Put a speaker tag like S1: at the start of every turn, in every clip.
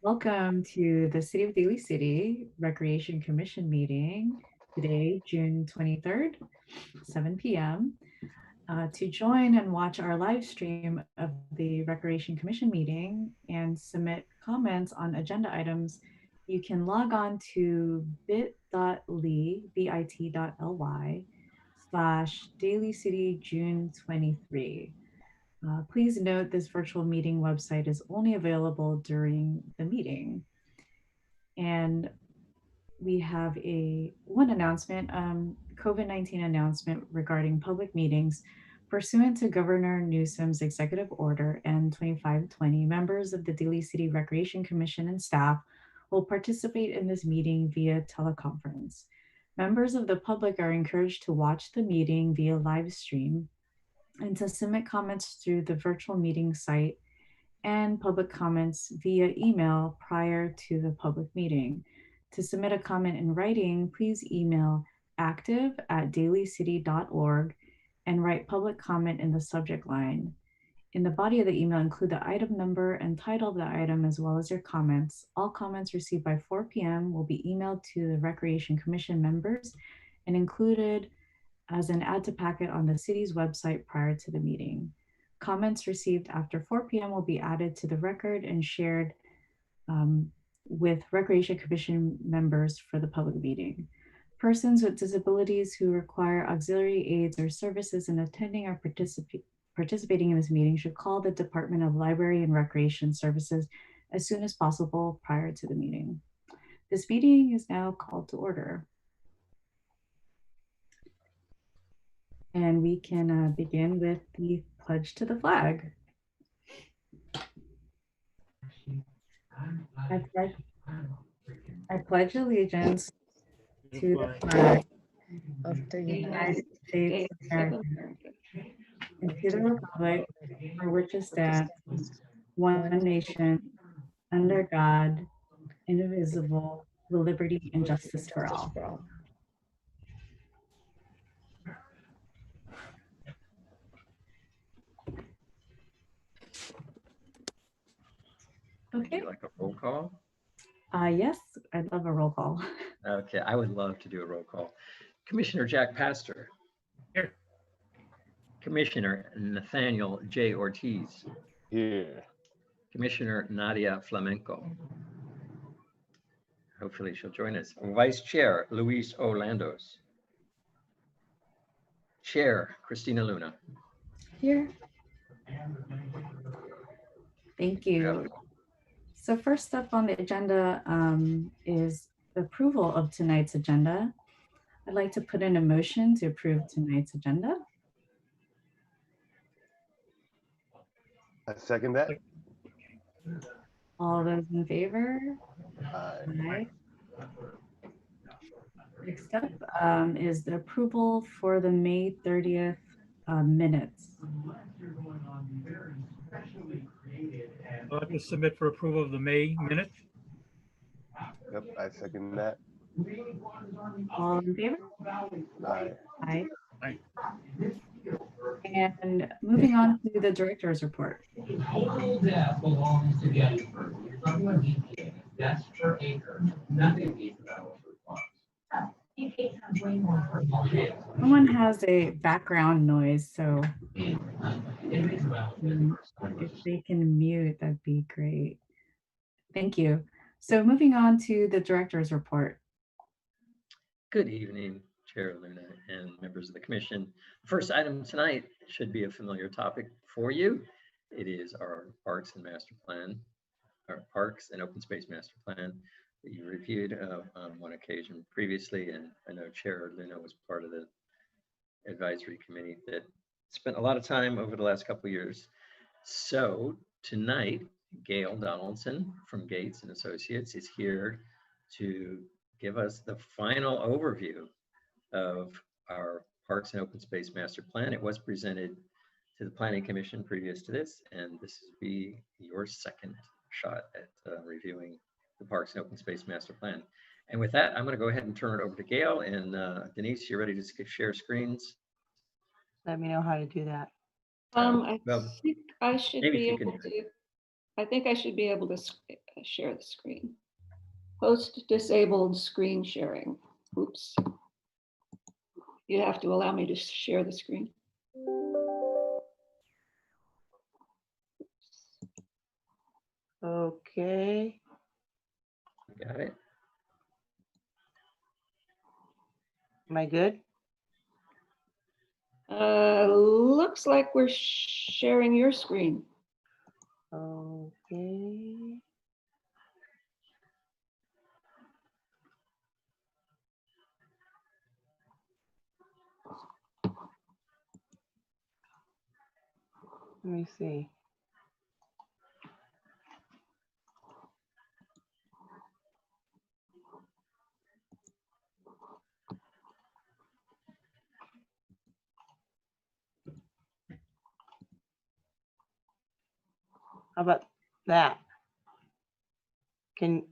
S1: Welcome to the City of Daly City Recreation Commission meeting today, June 23rd, 7 p.m. To join and watch our live stream of the Recreation Commission meeting and submit comments on agenda items, you can log on to bit.ly Daly City June 23. Please note this virtual meeting website is only available during the meeting. And we have one announcement, COVID-19 announcement regarding public meetings. Pursuant to Governor Newsom's executive order N2520, members of the Daly City Recreation Commission and staff will participate in this meeting via teleconference. Members of the public are encouraged to watch the meeting via live stream and to submit comments through the virtual meeting site and public comments via email prior to the public meeting. To submit a comment in writing, please email active@dalycity.org and write public comment in the subject line. In the body of the email, include the item number and title of the item as well as your comments. All comments received by 4 p.m. will be emailed to the Recreation Commission members and included as an add to packet on the city's website prior to the meeting. Comments received after 4 p.m. will be added to the record and shared with Recreation Commission members for the public meeting. Persons with disabilities who require auxiliary aids or services in attending or participating in this meeting should call the Department of Library and Recreation Services as soon as possible prior to the meeting. This meeting is now called to order. And we can begin with the pledge to the flag. I pledge allegiance to the flag
S2: of the
S1: United States of America and to the republic for which it stands, one nation, under God, indivisible, with liberty and justice for all.
S3: Okay. Would you like a roll call?
S1: Yes, I'd love a roll call.
S3: Okay, I would love to do a roll call. Commissioner Jack Pastor.
S4: Here.
S3: Commissioner Nathaniel J. Ortiz.
S4: Here.
S3: Commissioner Nadia Flamenco. Hopefully she'll join us. Vice Chair Luis O. Landos. Chair Christina Luna.
S1: Here. Thank you. So first up on the agenda is approval of tonight's agenda. I'd like to put in a motion to approve tonight's agenda.
S4: I second that.
S1: All those in favor?
S4: Aye.
S1: Next up is the approval for the May 30th minutes.
S5: I'd like to submit for approval of the May minutes.
S4: Yep, I second that.
S1: All in favor?
S4: Aye.
S1: Aye.
S5: Aye.
S1: And moving on to the director's report.
S6: Total debt belongs to Gettysburg. You're talking about DPA. That's per acre. Nothing is available for funds. DPA has way more per acre.
S1: Someone has a background noise, so if they can mute, that'd be great. Thank you. So moving on to the director's report.
S3: Good evening, Chair Luna and members of the commission. First item tonight should be a familiar topic for you. It is our Parks and Master Plan, our Parks and Open Space Master Plan that you reviewed on one occasion previously. And I know Chair Luna was part of the advisory committee that spent a lot of time over the last couple of years. So tonight, Gail Donaldson from Gates and Associates is here to give us the final overview of our Parks and Open Space Master Plan. It was presented to the Planning Commission previous to this, and this will be your second shot at reviewing the Parks and Open Space Master Plan. And with that, I'm going to go ahead and turn it over to Gail. And Denise, you're ready to share screens?
S2: Let me know how to do that.
S7: I
S3: Well,
S7: think I should
S3: maybe
S7: be
S3: she
S7: able
S3: can-
S7: to.
S2: I think I should be able to share the screen. Host disabled screen sharing. Oops. You have to allow me to share the screen.
S7: Okay.
S3: Got it?
S7: Am I good?
S2: Looks like we're sharing your screen.
S7: Okay. Let me see. How about that? Can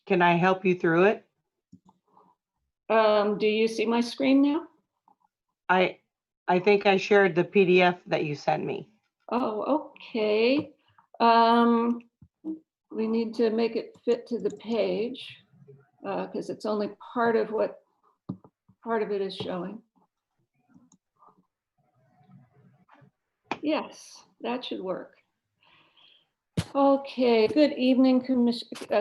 S7: I help you through it?
S2: Do you see my screen now?
S7: I think I shared the PDF that you sent me.
S2: Oh, okay. We need to make it fit to the page because it's only part of it is showing. Yes, that should work. Okay, good evening,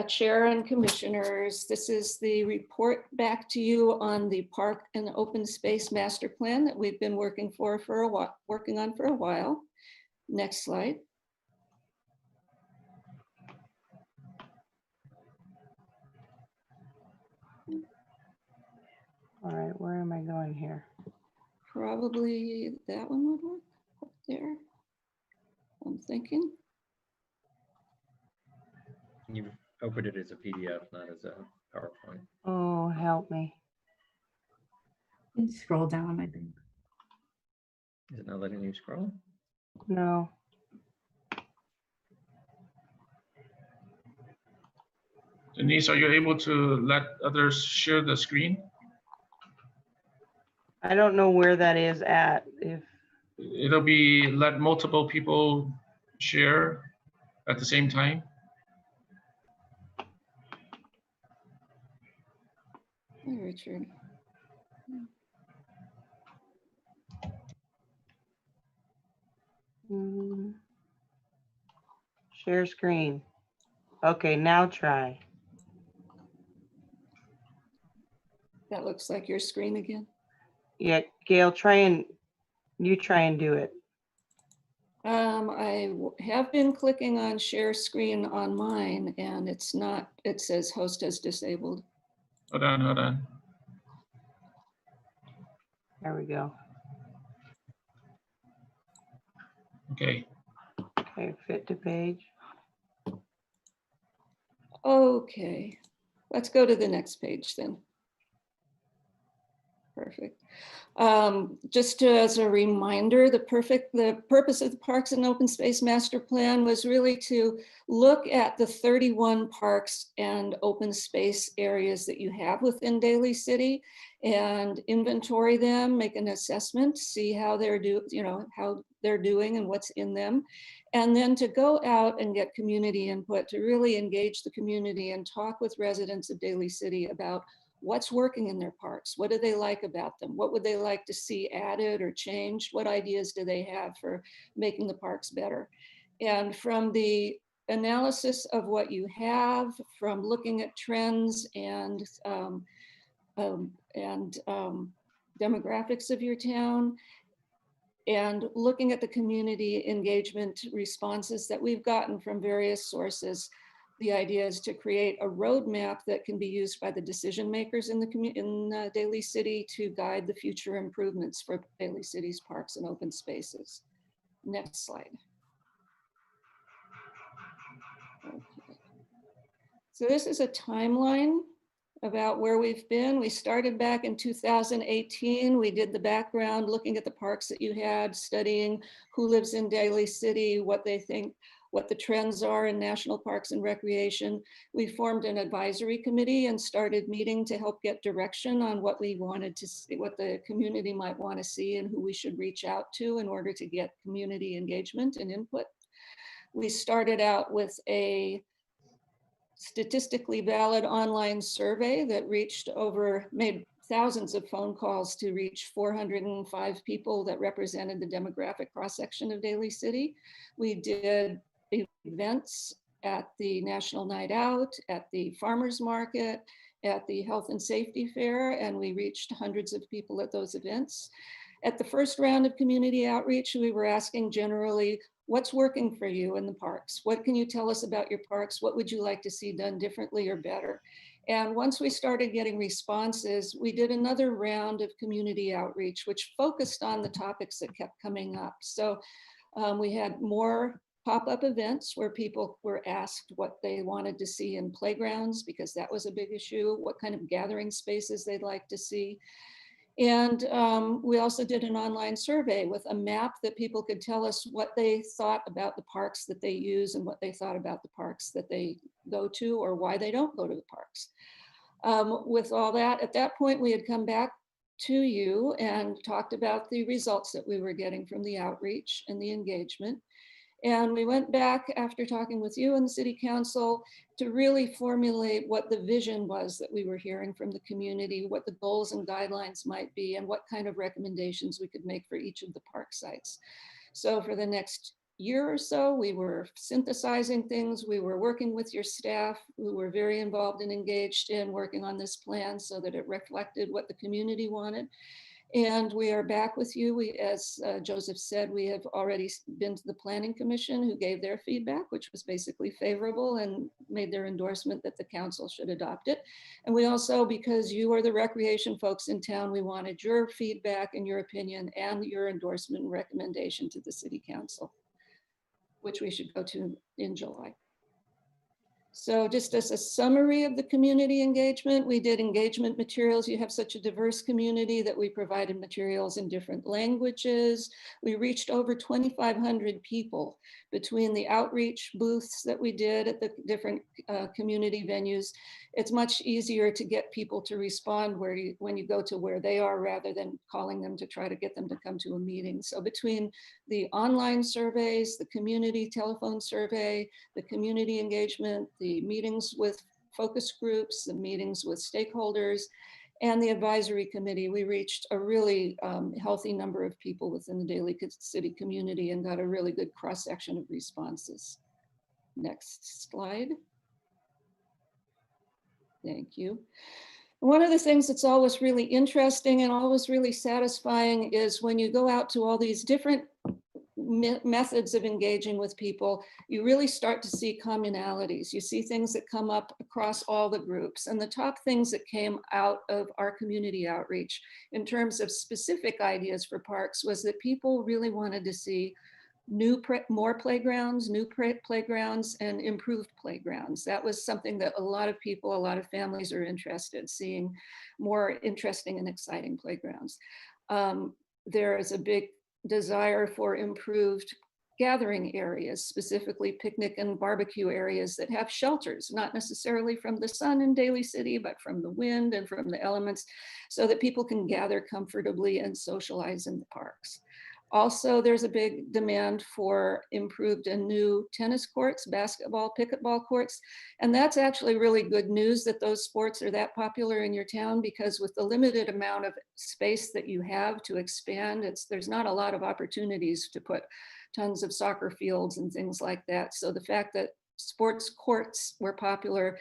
S2: Chair and Commissioners. This is the report back to you on the Park and Open Space Master Plan that we've been working on for a while. Next slide.
S7: All right, where am I going here?
S2: Probably that one would work up there. I'm thinking.
S3: You opened it as a PDF, not as a PowerPoint.
S7: Oh, help me.
S1: You can scroll down, I think.
S3: Is it not letting you scroll?
S7: No.
S5: Denise, are you able to let others share the screen?
S7: I don't know where that is at. If
S5: It'll be let multiple people share at the same time.
S2: Hi, Richard.
S7: share screen. Okay, now try.
S2: That looks like your screen again.
S7: Yeah, Gail, try and do it.
S2: I have been clicking on share screen on mine and it's not, it says host has disabled.
S5: Hold on.
S7: There we go.
S5: Okay.
S7: Okay, fit to page.
S2: Okay, let's go to the next page then. Perfect. Just as a reminder, the purpose of the Parks and Open Space Master Plan was really to look at the 31 parks and open space areas that you have within Daly City and inventory them, make an assessment, see how they're doing and what's in them. And then to go out and get community input, to really engage the community and talk with residents of Daly City about what's working in their parks, what do they like about them, what would they like to see added or changed, what ideas do they have for making the parks better. And from the analysis of what you have, from looking at trends and demographics of your town, and looking at the community engagement responses that we've gotten from various sources, the idea is to create a roadmap that can be used by the decision makers in Daly City to guide the future improvements for Daly City's parks and open spaces. Next slide. Okay. So this is a timeline about where we've been. We started back in 2018. We did the background, looking at the parks that you had, studying who lives in Daly City, what they think, what the trends are in national parks and recreation. We formed an advisory committee and started meeting to help get direction on what we wanted to see, what the community might want to see and who we should reach out to in order to get community engagement and input. We started out with a statistically valid online survey that made thousands of phone calls to reach 405 people that represented the demographic cross-section of Daly City. We did events at the National Night Out, at the Farmers Market, at the Health and Safety Fair, and we reached hundreds of people at those events. At the first round of community outreach, we were asking generally, what's working for you in the parks? What can you tell us about your parks? What would you like to see done differently or better? And once we started getting responses, we did another round of community outreach, which focused on the topics that kept coming up. So we had more pop-up events where people were asked what they wanted to see in playgrounds, because that was a big issue, what kind of gathering spaces they'd like to see. And we also did an online survey with a map that people could tell us what they thought about the parks that they use and what they thought about the parks that they go to or why they don't go to the parks. With all that, at that point, we had come back to you and talked about the results that we were getting from the outreach and the engagement. And we went back after talking with you and the city council to really formulate what the vision was that we were hearing from the community, what the goals and guidelines might be, and what kind of recommendations we could make for each of the park sites. So for the next year or so, we were synthesizing things. We were working with your staff, who were very involved and engaged in working on this plan so that it reflected what the community wanted. And we are back with you. As Joseph said, we have already been to the Planning Commission, who gave their feedback, which was basically favorable, and made their endorsement that the council should adopt it. And we also, because you are the recreation folks in town, we wanted your feedback and your opinion and your endorsement and recommendation to the city council, which we should go to in July. So just as a summary of the community engagement, we did engagement materials. You have such a diverse community that we provided materials in different languages. We reached over 2,500 people between the outreach booths that we did at the different community venues. It's much easier to get people to respond when you go to where they are rather than calling them to try to get them to come to a meeting. So between the online surveys, the community telephone survey, the community engagement, the meetings with focus groups, the meetings with stakeholders, and the advisory committee, we reached a really healthy number of people within the Daly City community and got a really good cross-section of responses. Next slide. Thank you. One of the things that's always really interesting and always really satisfying is when you go out to all these different methods of engaging with people, you really start to see commonalities. You see things that come up across all the groups. And the top things that came out of our community outreach in terms of specific ideas for parks was that people really wanted to see more playgrounds, new playgrounds, and improved playgrounds. That was something that a lot of people, a lot of families are interested in, seeing more interesting and exciting playgrounds. There is a big desire for improved gathering areas, specifically picnic and barbecue areas that have shelters, not necessarily from the sun in Daly City, but from the wind and from the elements, so that people can gather comfortably and socialize in the parks. Also, there's a big demand for improved and new tennis courts, basketball, pickleball courts. And that's actually really good news that those sports are that popular in your town, because with the limited amount of space that you have to expand, there's not a lot of opportunities to put tons of soccer fields and things like that. So the fact that sports courts were popular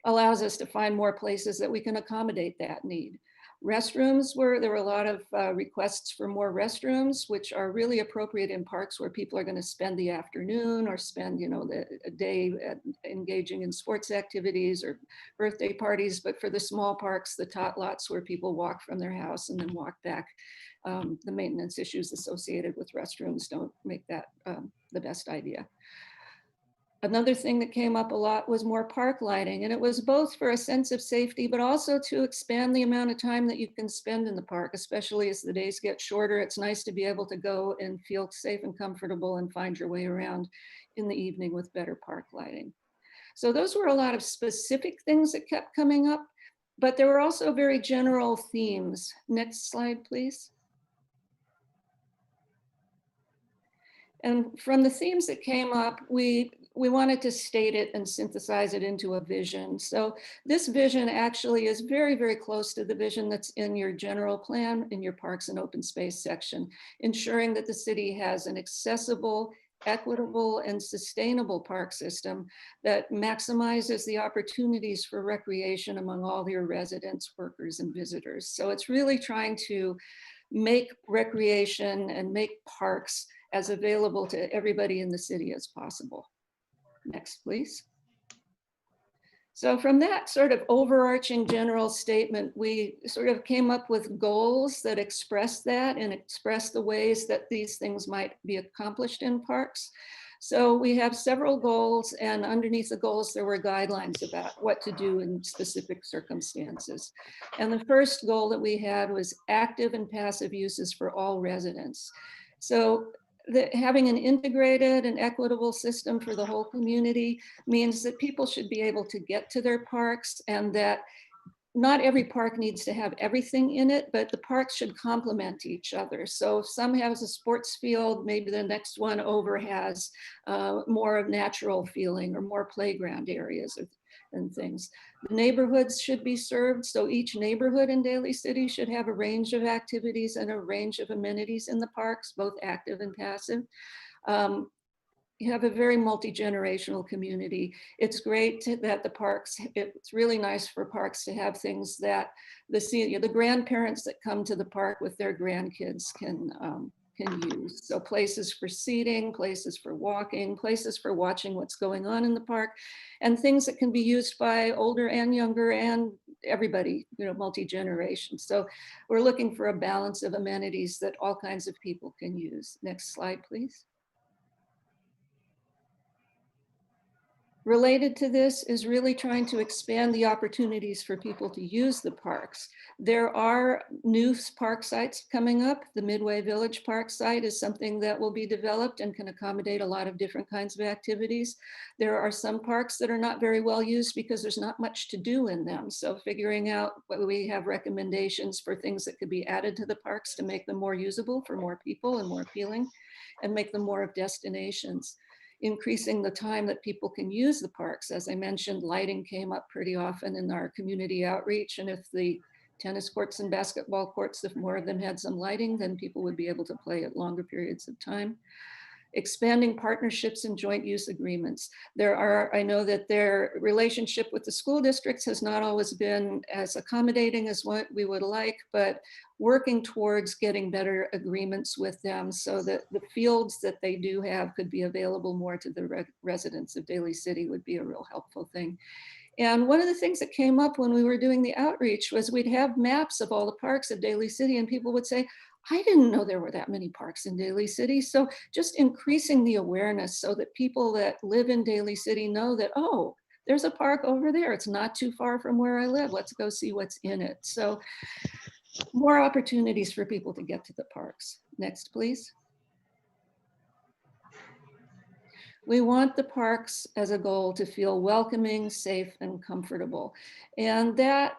S2: allows us to find more places that we can accommodate that need. Restrooms there were a lot of requests for more restrooms, which are really appropriate in parks where people are going to spend the afternoon or spend, a day engaging in sports activities or birthday parties. But for the small parks, the tot lots where people walk from their house and then walk back, the maintenance issues associated with restrooms don't make that the best idea. Another thing that came up a lot was more park lighting, and it was both for a sense of safety, but also to expand the amount of time that you can spend in the park, especially as the days get shorter. It's nice to be able to go and feel safe and comfortable and find your way around in the evening with better park lighting. So those were a lot of specific things that kept coming up, but there were also very general themes. Next slide, please. And from the themes that came up, we wanted to state it and synthesize it into a vision. So this vision actually is very, very close to the vision that's in your general plan in your parks and open space section, ensuring that the city has an accessible, equitable, and sustainable park system that maximizes the opportunities for recreation among all your residents, workers, and visitors. So it's really trying to make recreation and make parks as available to everybody in the city as possible. Next, please. So from that sort of overarching general statement, we sort of came up with goals that express that and express the ways that these things might be accomplished in parks. So we have several goals, and underneath the goals, there were guidelines about what to do in specific circumstances. And the first goal that we had was active and passive uses for all residents. So having an integrated and equitable system for the whole community means that people should be able to get to their parks, and that not every park needs to have everything in it, but the parks should complement each other. So if some has a sports field, maybe the next one over has more of natural feeling or more playground areas and things. The neighborhoods should be served. So each neighborhood in Daly City should have a range of activities and a range of amenities in the parks, both active and passive. You have a very multi-generational community. It's great that the parks, it's really nice for parks to have things that the grandparents that come to the park with their grandkids can use. So places for seating, places for walking, places for watching what's going on in the park, and things that can be used by older and younger and everybody, multi-generation. So we're looking for a balance of amenities that all kinds of people can use. Next slide, please. Related to this is really trying to expand the opportunities for people to use the parks. There are new park sites coming up. The Midway Village Park site is something that will be developed and can accommodate a lot of different kinds of activities. There are some parks that are not very well used because there's not much to do in them. So figuring out what we have recommendations for things that could be added to the parks to make them more usable for more people and more appealing, and make them more of destinations. Increasing the time that people can use the parks. As I mentioned, lighting came up pretty often in our community outreach. And if the tennis courts and basketball courts, if more of them had some lighting, then people would be able to play at longer periods of time. Expanding partnerships and joint use agreements. I know that their relationship with the school districts has not always been as accommodating as what we would like, but working towards getting better agreements with them so that the fields that they do have could be available more to the residents of Daly City would be a real helpful thing. And one of the things that came up when we were doing the outreach was we'd have maps of all the parks of Daly City, and people would say, I didn't know there were that many parks in Daly City. So just increasing the awareness so that people that live in Daly City know that, oh, there's a park over there. It's not too far from where I live. Let's go see what's in it. So more opportunities for people to get to the parks. Next, please. We want the parks as a goal to feel welcoming, safe, and comfortable. And that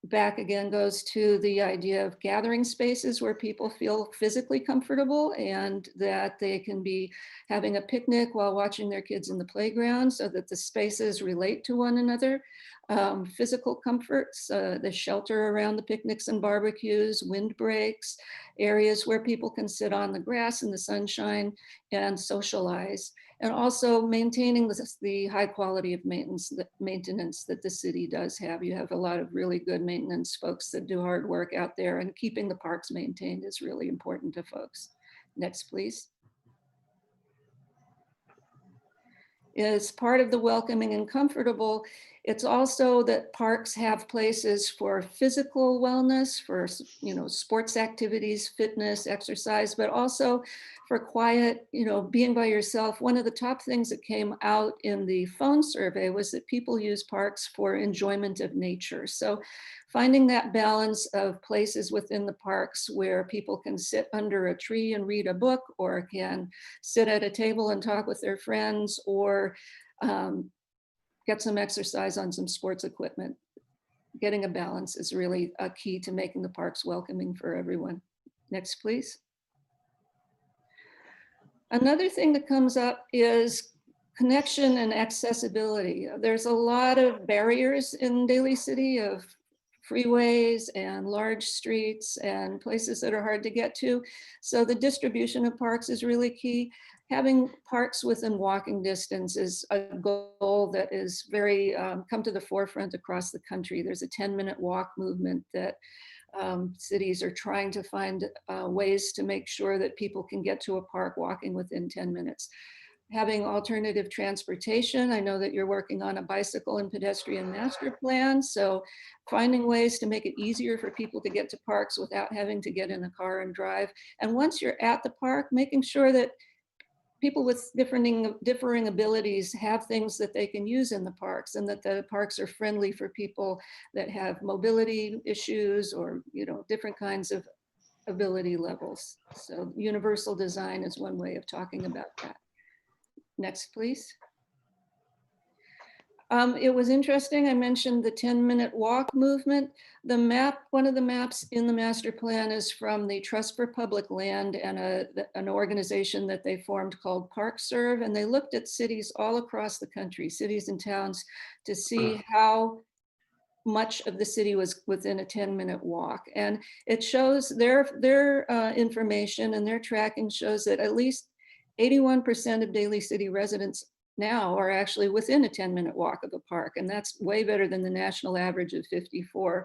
S2: back again goes to the idea of gathering spaces where people feel physically comfortable and that they can be having a picnic while watching their kids in the playground so that the spaces relate to one another. Physical comforts, the shelter around the picnics and barbecues, windbreaks, areas where people can sit on the grass in the sunshine and socialize. And also maintaining the high quality of maintenance that the city does have. You have a lot of really good maintenance folks that do hard work out there, and keeping the parks maintained is really important to folks. Next, please. As part of the welcoming and comfortable, it's also that parks have places for physical wellness, for sports activities, fitness, exercise, but also for quiet, being by yourself. One of the top things that came out in the phone survey was that people use parks for enjoyment of nature. So finding that balance of places within the parks where people can sit under a tree and read a book, or can sit at a table and talk with their friends, or get some exercise on some sports equipment. Getting a balance is really a key to making the parks welcoming for everyone. Next, please. Another thing that comes up is connection and accessibility. There's a lot of barriers in Daly City of freeways and large streets and places that are hard to get to. So the distribution of parks is really key. Having parks within walking distance is a goal that is very come to the forefront across the country. There's a 10-minute walk movement that cities are trying to find ways to make sure that people can get to a park walking within 10 minutes. Having alternative transportation. I know that you're working on a bicycle and pedestrian master plan. So finding ways to make it easier for people to get to parks without having to get in a car and drive. And once you're at the park, making sure that people with differing abilities have things that they can use in the parks, and that the parks are friendly for people that have mobility issues or, you know, different kinds of ability levels. So universal design is one way of talking about that. Next, please. It was interesting, I mentioned the 10-minute walk movement. The map, one of the maps in the master plan is from the Trust for Public Land and an organization that they formed called ParkServe, and they looked at cities all across the country, cities and towns, to see how much of the city was within a 10-minute walk. And it shows their information and their tracking shows that at least 81% of Daly City residents now are actually within a 10-minute walk of a park. And that's way better than the national average of 54%,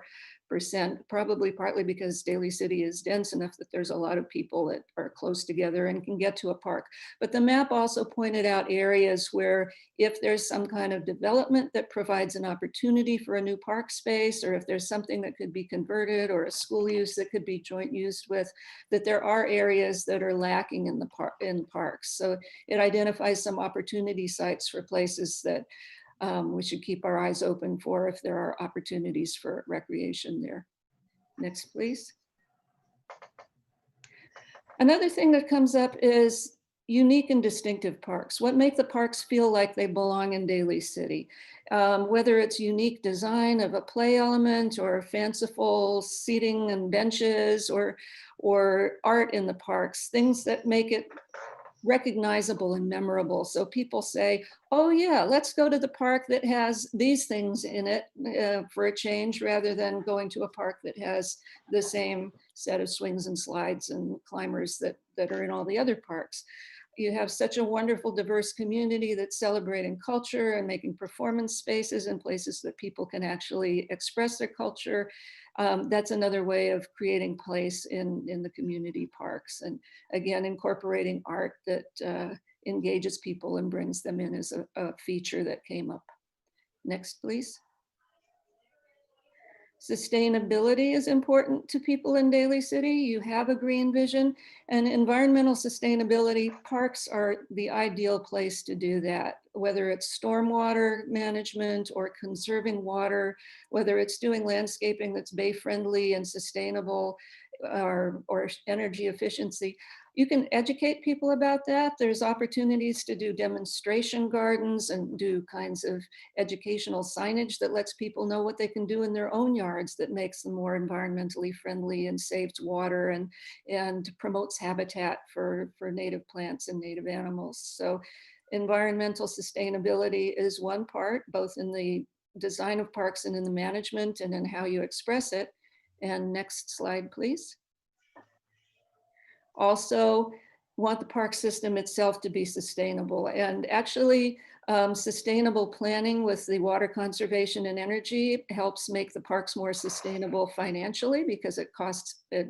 S2: probably partly because Daly City is dense enough that there's a lot of people that are close together and can get to a park. But the map also pointed out areas where if there's some kind of development that provides an opportunity for a new park space, or if there's something that could be converted or a school use that could be joint used with, that there are areas that are lacking in the parks. So it identifies some opportunity sites for places that we should keep our eyes open for if there are opportunities for recreation there. Next, please. Another thing that comes up is unique and distinctive parks. What make the parks feel like they belong in Daly City? Whether it's unique design of a play element or fanciful seating and benches or art in the parks, things that make it recognizable and memorable. So people say, oh yeah, let's go to the park that has these things in it for a change, rather than going to a park that has the same set of swings and slides and climbers that are in all the other parks. You have such a wonderful, diverse community that's celebrating culture and making performance spaces and places that people can actually express their culture. That's another way of creating place in the community parks. And again, incorporating art that engages people and brings them in as a feature that came up. Next, please. Sustainability is important to people in Daly City. You have a green vision, and environmental sustainability, parks are the ideal place to do that, whether it's stormwater management or conserving water, whether it's doing landscaping that's bay friendly and sustainable, or energy efficiency. You can educate people about that. There's opportunities to do demonstration gardens and do kinds of educational signage that lets people know what they can do in their own yards that makes them more environmentally friendly and saves water and promotes habitat for native plants and native animals. So environmental sustainability is one part, both in the design of parks and in the management and in how you express it. And next slide, please. Also want the park system itself to be sustainable, and actually sustainable planning with the water conservation and energy helps make the parks more sustainable financially, because it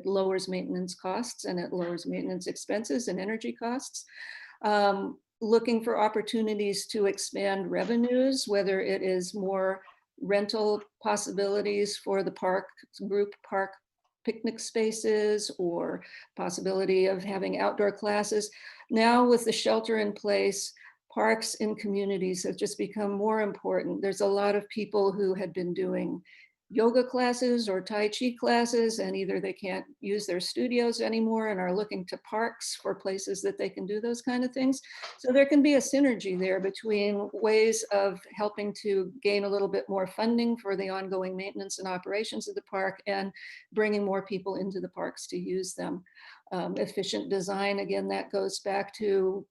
S2: lowers maintenance costs and it lowers maintenance expenses and energy costs. Looking for opportunities to expand revenues, whether it is more rental possibilities for the park group park picnic spaces or possibility of having outdoor classes. Now with the shelter in place, parks in communities have just become more important. There's a lot of people who had been doing yoga classes or Tai Chi classes, and either they can't use their studios anymore and are looking to parks for places that they can do those kind of things. So there can be a synergy there between ways of helping to gain a little bit more funding for the ongoing maintenance and operations of the park and bringing more people into the parks to use them. Efficient design, again, that goes back to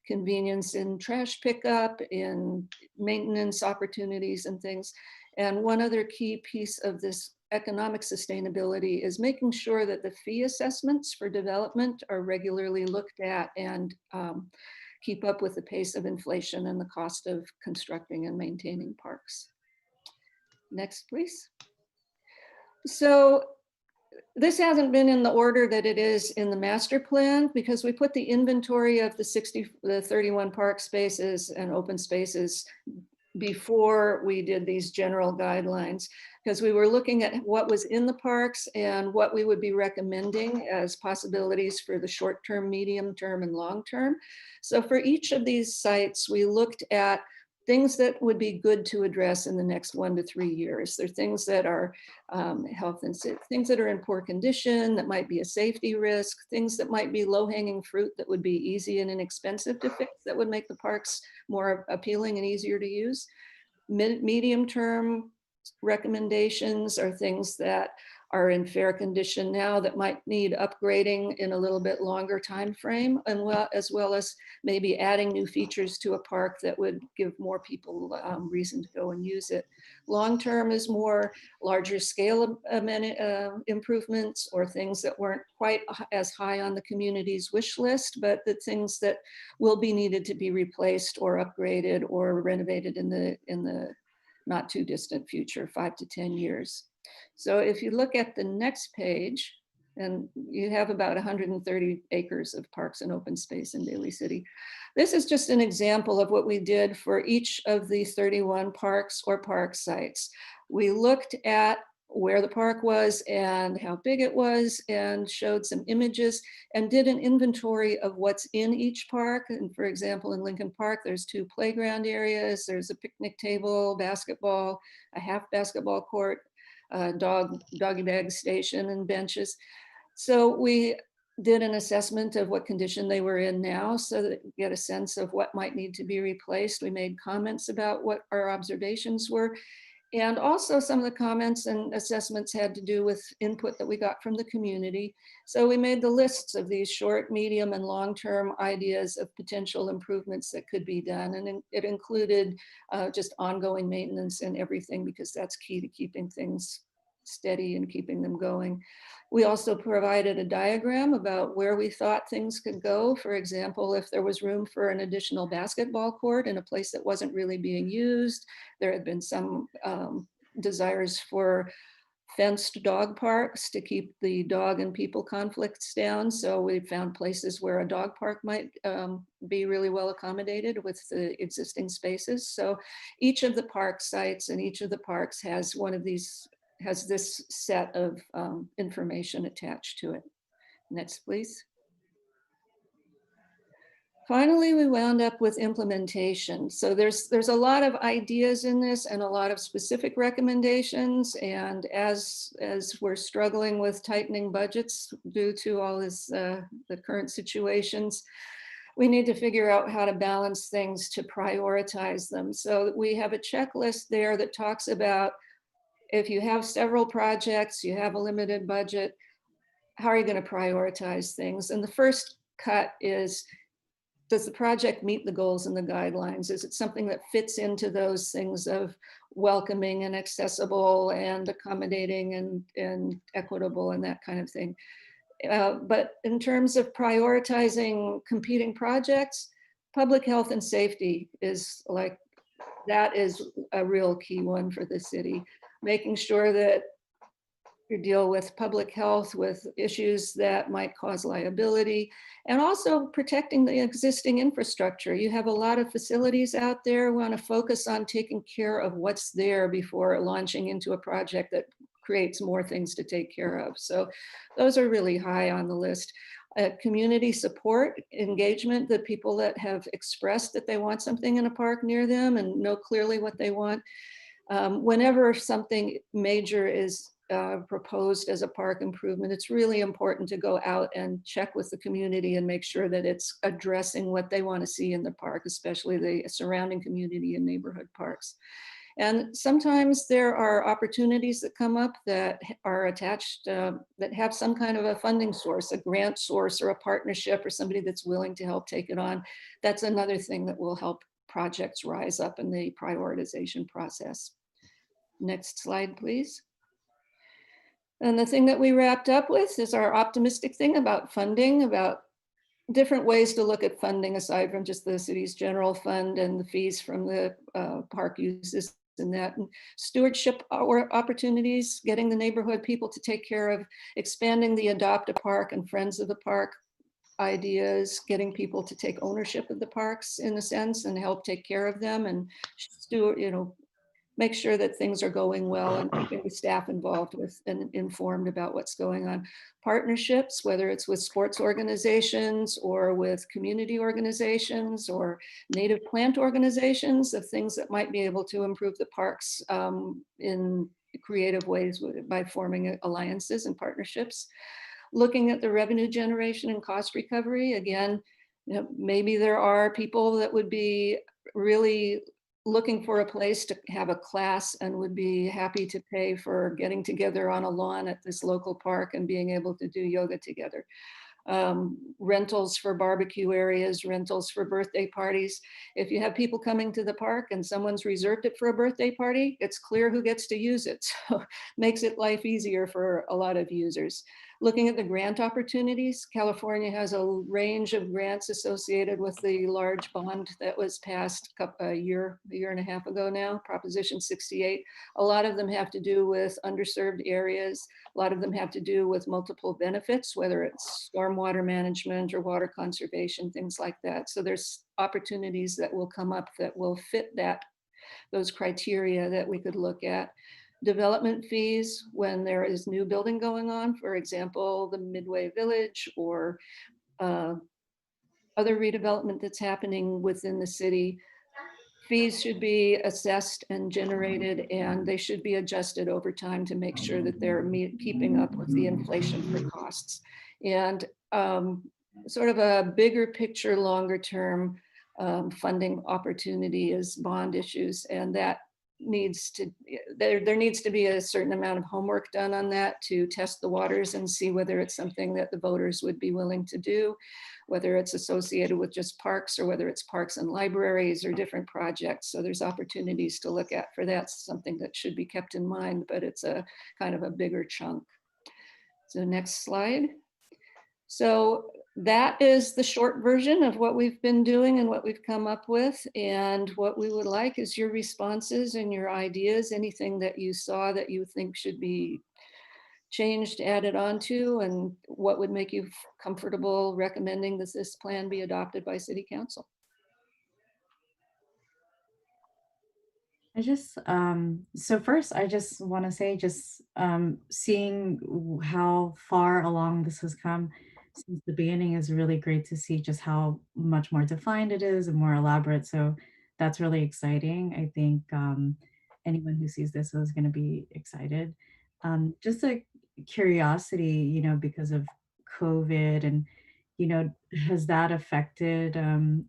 S2: convenience in trash pickup, in maintenance opportunities and things. And one other key piece of this economic sustainability is making sure that the fee assessments for development are regularly looked at and keep up with the pace of inflation and the cost of constructing and maintaining parks. Next, please. So this hasn't been in the order that it is in the master plan because we put the inventory of the 31 park spaces and open spaces before we did these general guidelines, because we were looking at what was in the parks and what we would be recommending as possibilities for the short term, medium term, and long term. So for each of these sites, we looked at things that would be good to address in the next 1 to 3 years. They're things that are health and things that are in poor condition, that might be a safety risk, things that might be low-hanging fruit that would be easy and inexpensive to fix, that would make the parks more appealing and easier to use. Medium-term recommendations are things that are in fair condition now that might need upgrading in a little bit longer time frame, and as well as maybe adding new features to a park that would give more people reason to go and use it. Long term is more larger scale improvements or things that weren't quite as high on the community's wish list, but the things that will be needed to be replaced or upgraded or renovated in the not too distant future, 5 to 10 years. So if you look at the next page, and you have about 130 acres of parks and open space in Daly City. This is just an example of what we did for each of the 31 parks or park sites. We looked at where the park was and how big it was and showed some images and did an inventory of what's in each park. And for example, in Lincoln Park, there's 2 playground areas, there's a picnic table, basketball, a half basketball court, doggy bag station and benches. So we did an assessment of what condition they were in now so that you get a sense of what might need to be replaced. We made comments about what our observations were. And also some of the comments and assessments had to do with input that we got from the community. So we made the lists of these short, medium, and long-term ideas of potential improvements that could be done. And it included just ongoing maintenance and everything, because that's key to keeping things steady and keeping them going. We also provided a diagram about where we thought things could go. For example, if there was room for an additional basketball court in a place that wasn't really being used, there had been some desires for fenced dog parks to keep the dog and people conflicts down. So we found places where a dog park might be really well accommodated with the existing spaces. So each of the park sites and each of the parks has one of these, has this set of information attached to it. Next, please. Finally, we wound up with implementation. So there's a lot of ideas in this and a lot of specific recommendations. And as we're struggling with tightening budgets due to all this, the current situations, we need to figure out how to balance things to prioritize them. So we have a checklist there that talks about, if you have several projects, you have a limited budget, how are you going to prioritize things? And the first cut is, does the project meet the goals and the guidelines? Is it something that fits into those things of welcoming and accessible and accommodating and equitable and that kind of thing? But in terms of prioritizing competing projects, public health and safety is like, that is a real key one for the city. Making sure that you deal with public health, with issues that might cause liability, and also protecting the existing infrastructure. You have a lot of facilities out there. We want to focus on taking care of what's there before launching into a project that creates more things to take care of. So those are really high on the list. Community support, engagement, the people that have expressed that they want something in a park near them and know clearly what they want. Whenever something major is proposed as a park improvement, it's really important to go out and check with the community and make sure that it's addressing what they want to see in the park, especially the surrounding community and neighborhood parks. And sometimes there are opportunities that come up that are attached, that have some kind of a funding source, a grant source or a partnership or somebody that's willing to help take it on. That's another thing that will help projects rise up in the prioritization process. Next slide, please. And the thing that we wrapped up with is our optimistic thing about funding, about different ways to look at funding aside from just the city's general fund and the fees from the park uses and that. And stewardship opportunities, getting the neighborhood people to take care of, expanding the Adopt a Park and Friends of the Park ideas, getting people to take ownership of the parks in a sense and help take care of them and make sure that things are going well and keeping the staff involved with and informed about what's going on. Partnerships, whether it's with sports organizations or with community organizations or native plant organizations, of things that might be able to improve the parks in creative ways by forming alliances and partnerships. Looking at the revenue generation and cost recovery, again, maybe there are people that would be really looking for a place to have a class and would be happy to pay for getting together on a lawn at this local park and being able to do yoga together. Rentals for barbecue areas, rentals for birthday parties. If you have people coming to the park and someone's reserved it for a birthday party, it's clear who gets to use it. So makes it life easier for a lot of users. Looking at the grant opportunities, California has a range of grants associated with the large bond that was passed a year and a half ago now, Proposition 68. A lot of them have to do with underserved areas. A lot of them have to do with multiple benefits, whether it's stormwater management or water conservation, things like that. So there's opportunities that will come up that will fit those criteria that we could look at. Development fees when there is new building going on, for example, the Midway Village or other redevelopment that's happening within the city. Fees should be assessed and generated, and they should be adjusted over time to make sure that they're keeping up with the inflation for costs. And sort of a bigger picture, longer term funding opportunity is bond issues, and that there needs to be a certain amount of homework done on that to test the waters and see whether it's something that the voters would be willing to do, whether it's associated with just parks or whether it's parks and libraries or different projects. So there's opportunities to look at for that, something that should be kept in mind, but it's a kind of a bigger chunk. So next slide. So that is the short version of what we've been doing and what we've come up with. And what we would like is your responses and your ideas, anything that you saw that you think should be changed, added onto, and what would make you comfortable recommending that this plan be adopted by City Council.
S1: So first, I just want to say, seeing how far along this has come since the beginning is really great to see just how much more defined it is and more elaborate. So that's really exciting. I think anyone who sees this is going to be excited. Just a curiosity, because of COVID and, has that affected,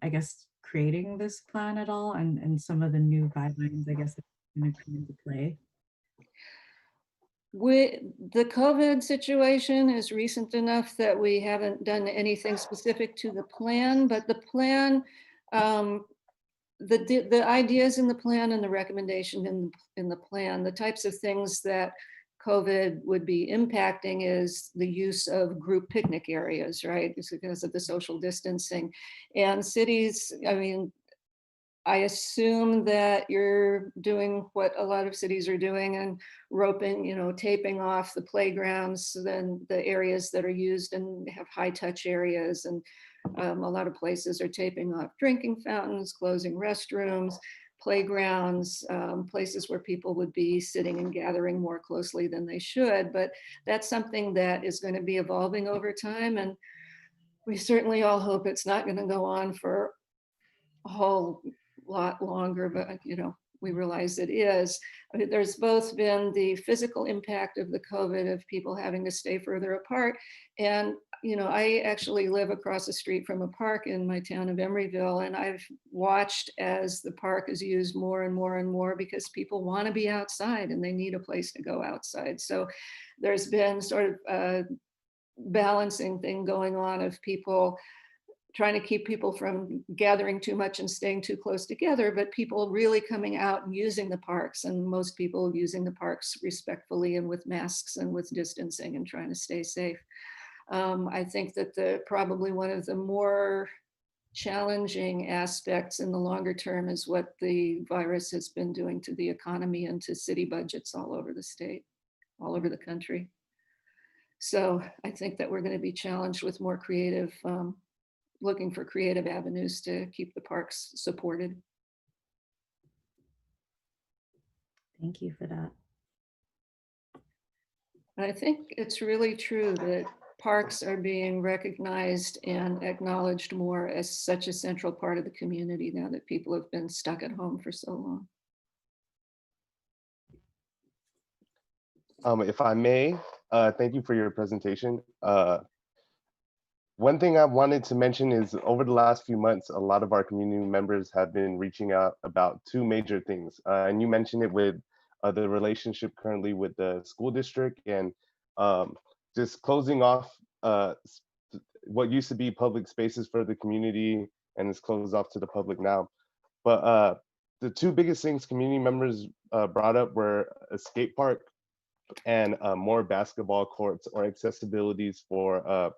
S1: I guess, creating this plan at all and some of the new guidelines, I guess, that are going to come into play?
S2: The COVID situation is recent enough that we haven't done anything specific to the plan, but the plan, the ideas in the plan and the recommendation in the plan, the types of things that COVID would be impacting is the use of group picnic areas, right? It's because of the social distancing. And cities, I assume that you're doing what a lot of cities are doing and roping, taping off the playgrounds, then the areas that are used and have high touch areas. And a lot of places are taping off drinking fountains, closing restrooms, playgrounds, places where people would be sitting and gathering more closely than they should. But that's something that is going to be evolving over time. And we certainly all hope it's not going to go on for a whole lot longer, but we realize it is. I mean, there's both been the physical impact of the COVID of people having to stay further apart. And, you know, I actually live across the street from a park in my town of Emeryville, and I've watched as the park is used more and more and more because people want to be outside and they need a place to go outside. So there's been sort of a balancing thing going on of people trying to keep people from gathering too much and staying too close together, but people really coming out and using the parks, and most people using the parks respectfully and with masks and with distancing and trying to stay safe. I think that probably one of the more challenging aspects in the longer term is what the virus has been doing to the economy and to city budgets all over the state, all over the country. So I think that we're going to be challenged with more creative, looking for creative avenues to keep the parks supported.
S1: Thank you for that.
S2: I think it's really true that parks are being recognized and acknowledged more as such a central part of the community now that people have been stuck at home for so long.
S4: If I may, thank you for your presentation. One thing I wanted to mention is over the last few months, a lot of our community members have been reaching out about two major things. And you mentioned it with the relationship currently with the school district and just closing off what used to be public spaces for the community and is closed off to the public now. But the two biggest things community members brought up were a skate park and more basketball courts or accessibilities for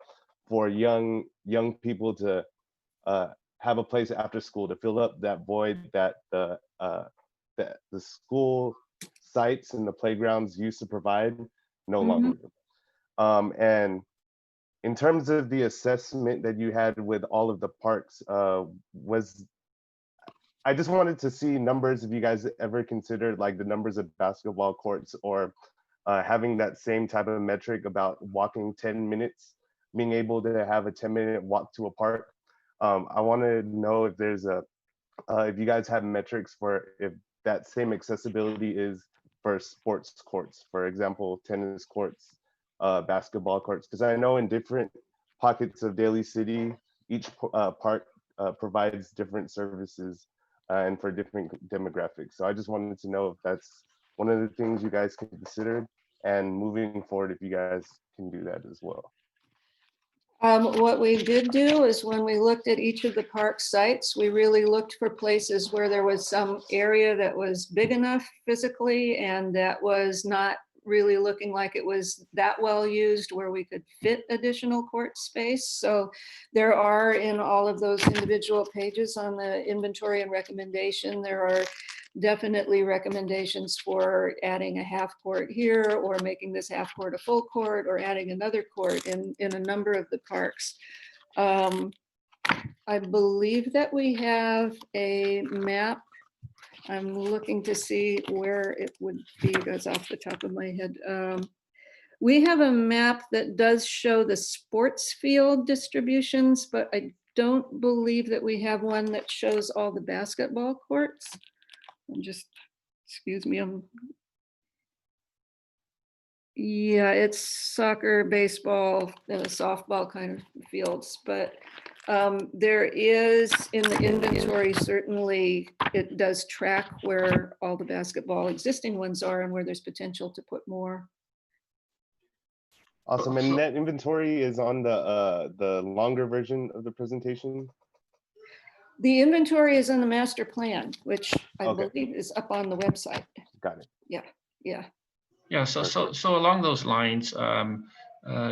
S4: young people to have a place after school to fill up that void that the school sites and the playgrounds used to provide no longer. And in terms of the assessment that you had with all of the parks, I just wanted to see numbers if you guys ever considered like the numbers of basketball courts or having that same type of metric about walking 10 minutes, being able to have a 10-minute walk to a park. I want to know if there's if you guys have metrics for if that same accessibility is for sports courts, for example, tennis courts, basketball courts, because I know in different pockets of Daly City, each park provides different services and for different demographics. So I just wanted to know if that's one of the things you guys can consider, and moving forward, if you guys can do that as well.
S2: What we did do is when we looked at each of the park sites, we really looked for places where there was some area that was big enough physically and that was not really looking like it was that well used where we could fit additional court space. So there are in all of those individual pages on the inventory and recommendation, there are definitely recommendations for adding a half court here or making this half court a full court or adding another court in a number of the parks. I believe that we have a map. I'm looking to see where it would be, goes off the top of my head. We have a map that does show the sports field distributions, but I don't believe that we have one that shows all the basketball courts. Just, excuse me, yeah, it's soccer, baseball, and a softball kind of fields, but there is in the inventory, certainly it does track where all the basketball existing ones are and where there's potential to put more.
S4: Awesome, and that inventory is on the longer version of the presentation?
S2: The inventory is in the master plan, which I believe is up on the website.
S4: Got it.
S2: Yeah, yeah.
S5: Yeah, so along those lines,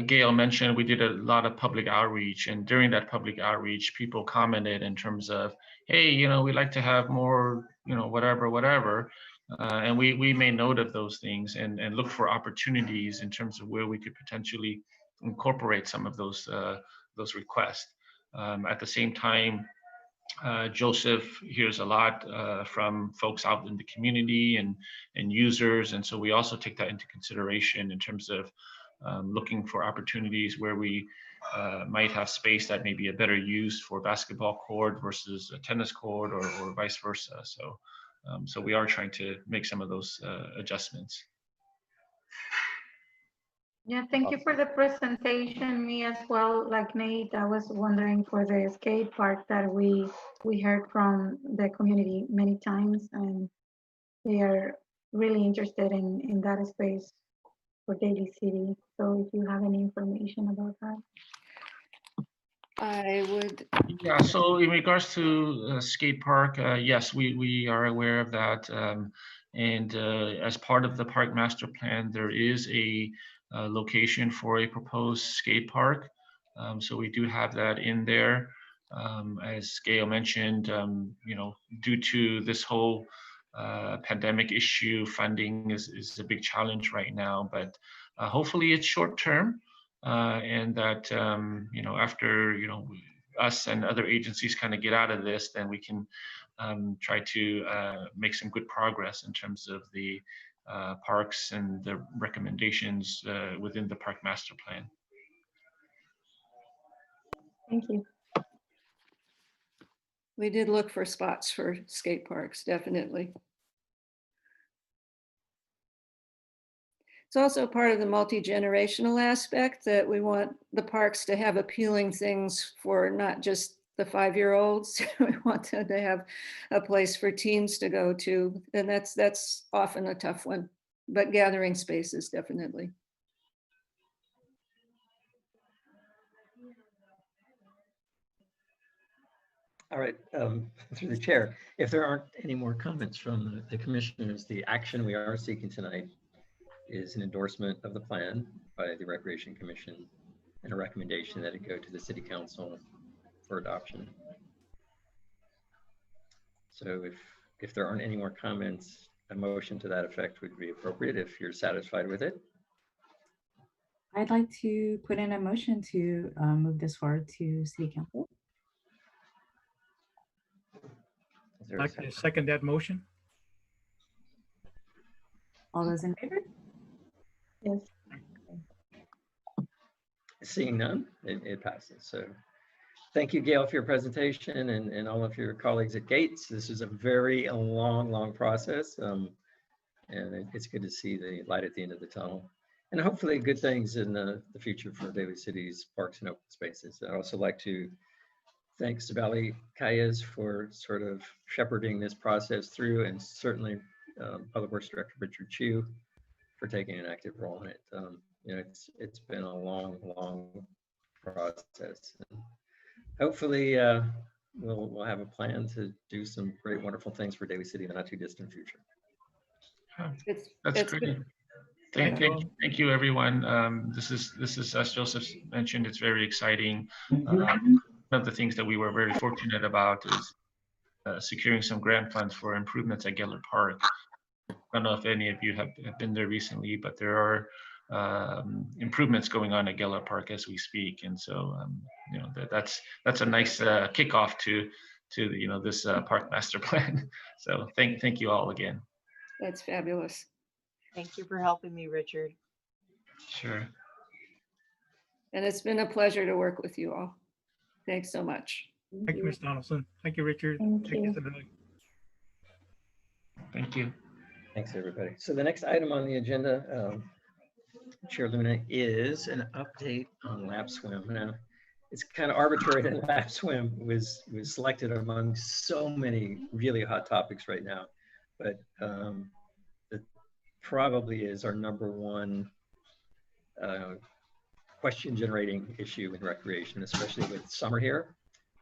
S5: Gail mentioned we did a lot of public outreach, and during that public outreach, people commented in terms of, hey, you know, we'd like to have more, you know, whatever. And we made note of those things and look for opportunities in terms of where we could potentially incorporate some of those requests. At the same time, Joseph hears a lot from folks out in the community and users, and so we also take that into consideration in terms of looking for opportunities where we might have space that may be a better use for basketball court versus a tennis court or vice versa. So So we are trying to make some of those adjustments.
S8: Yeah, thank you for the presentation. Me as well, like Nate, I was wondering for the skate park that we heard from the community many times, and they are really interested in that space for Daly City. So if you have any information about that.
S2: I would.
S5: Yeah, so in regards to skate park, yes, we are aware of that. And as part of the park master plan, there is a location for a proposed skate park. So we do have that in there. As Gail mentioned, you know, due to this whole pandemic issue, funding is a big challenge right now, but hopefully it's short term. And that, you know, after, you know, us and other agencies kind of get out of this, then we can try to make some good progress in terms of the parks and the recommendations within the park master plan.
S8: Thank you.
S2: We did look for spots for skate parks, definitely. It's also part of the multi-generational aspect that we want the parks to have appealing things for not just the 5-year-olds. We want them to have a place for teens to go to, and that's often a tough one, but gathering spaces, definitely.
S3: All right, through the chair, if there aren't any more comments from the commissioners, the action we are seeking tonight is an endorsement of the plan by the Recreation Commission and a recommendation that it go to the City Council for adoption. So if there aren't any more comments, a motion to that effect would be appropriate if you're satisfied with it.
S1: I'd like to put in a motion to move this forward to City Council.
S3: Is there a
S9: I'd like to second that motion.
S1: All those in favor?
S8: Yes.
S3: Seeing none, it passes. So thank you, Gail, for your presentation and all of your colleagues at Gates. This is a very long process. And it's good to see the light at the end of the tunnel. And hopefully good things in the future for Daly City's parks and open spaces. I'd also like to thank Daly Calles for sort of shepherding this process through, and certainly Public Works Director Richard Chu for taking an active role in it. You know, it's been a long process. And hopefully we'll have a plan to do some great, wonderful things for Daly City in the not too distant future.
S5: That's great. Thank you, everyone. This is, as Joseph mentioned, it's very exciting. One of the things that we were very fortunate about is securing some grant funds for improvements at Geller Park. I don't know if any of you have been there recently, but there are improvements going on at Geller Park as we speak, and so you know, that's a nice kickoff to you know, this park master plan. So thank you all again.
S2: That's fabulous.
S7: Thank you for helping me, Richard.
S5: Sure.
S2: And it's been a pleasure to work with you all. Thanks so much.
S9: Thank you, Ms. Donaldson. Thank you, Richard.
S8: Thank you.
S5: Thank you.
S3: Thanks, everybody. So the next item on the agenda, Chair Luna, is an update on lap swim. Now, it's kind of arbitrary that lap swim was selected among so many really hot topics right now, but it probably is our #1 question generating issue in recreation, especially with summer here.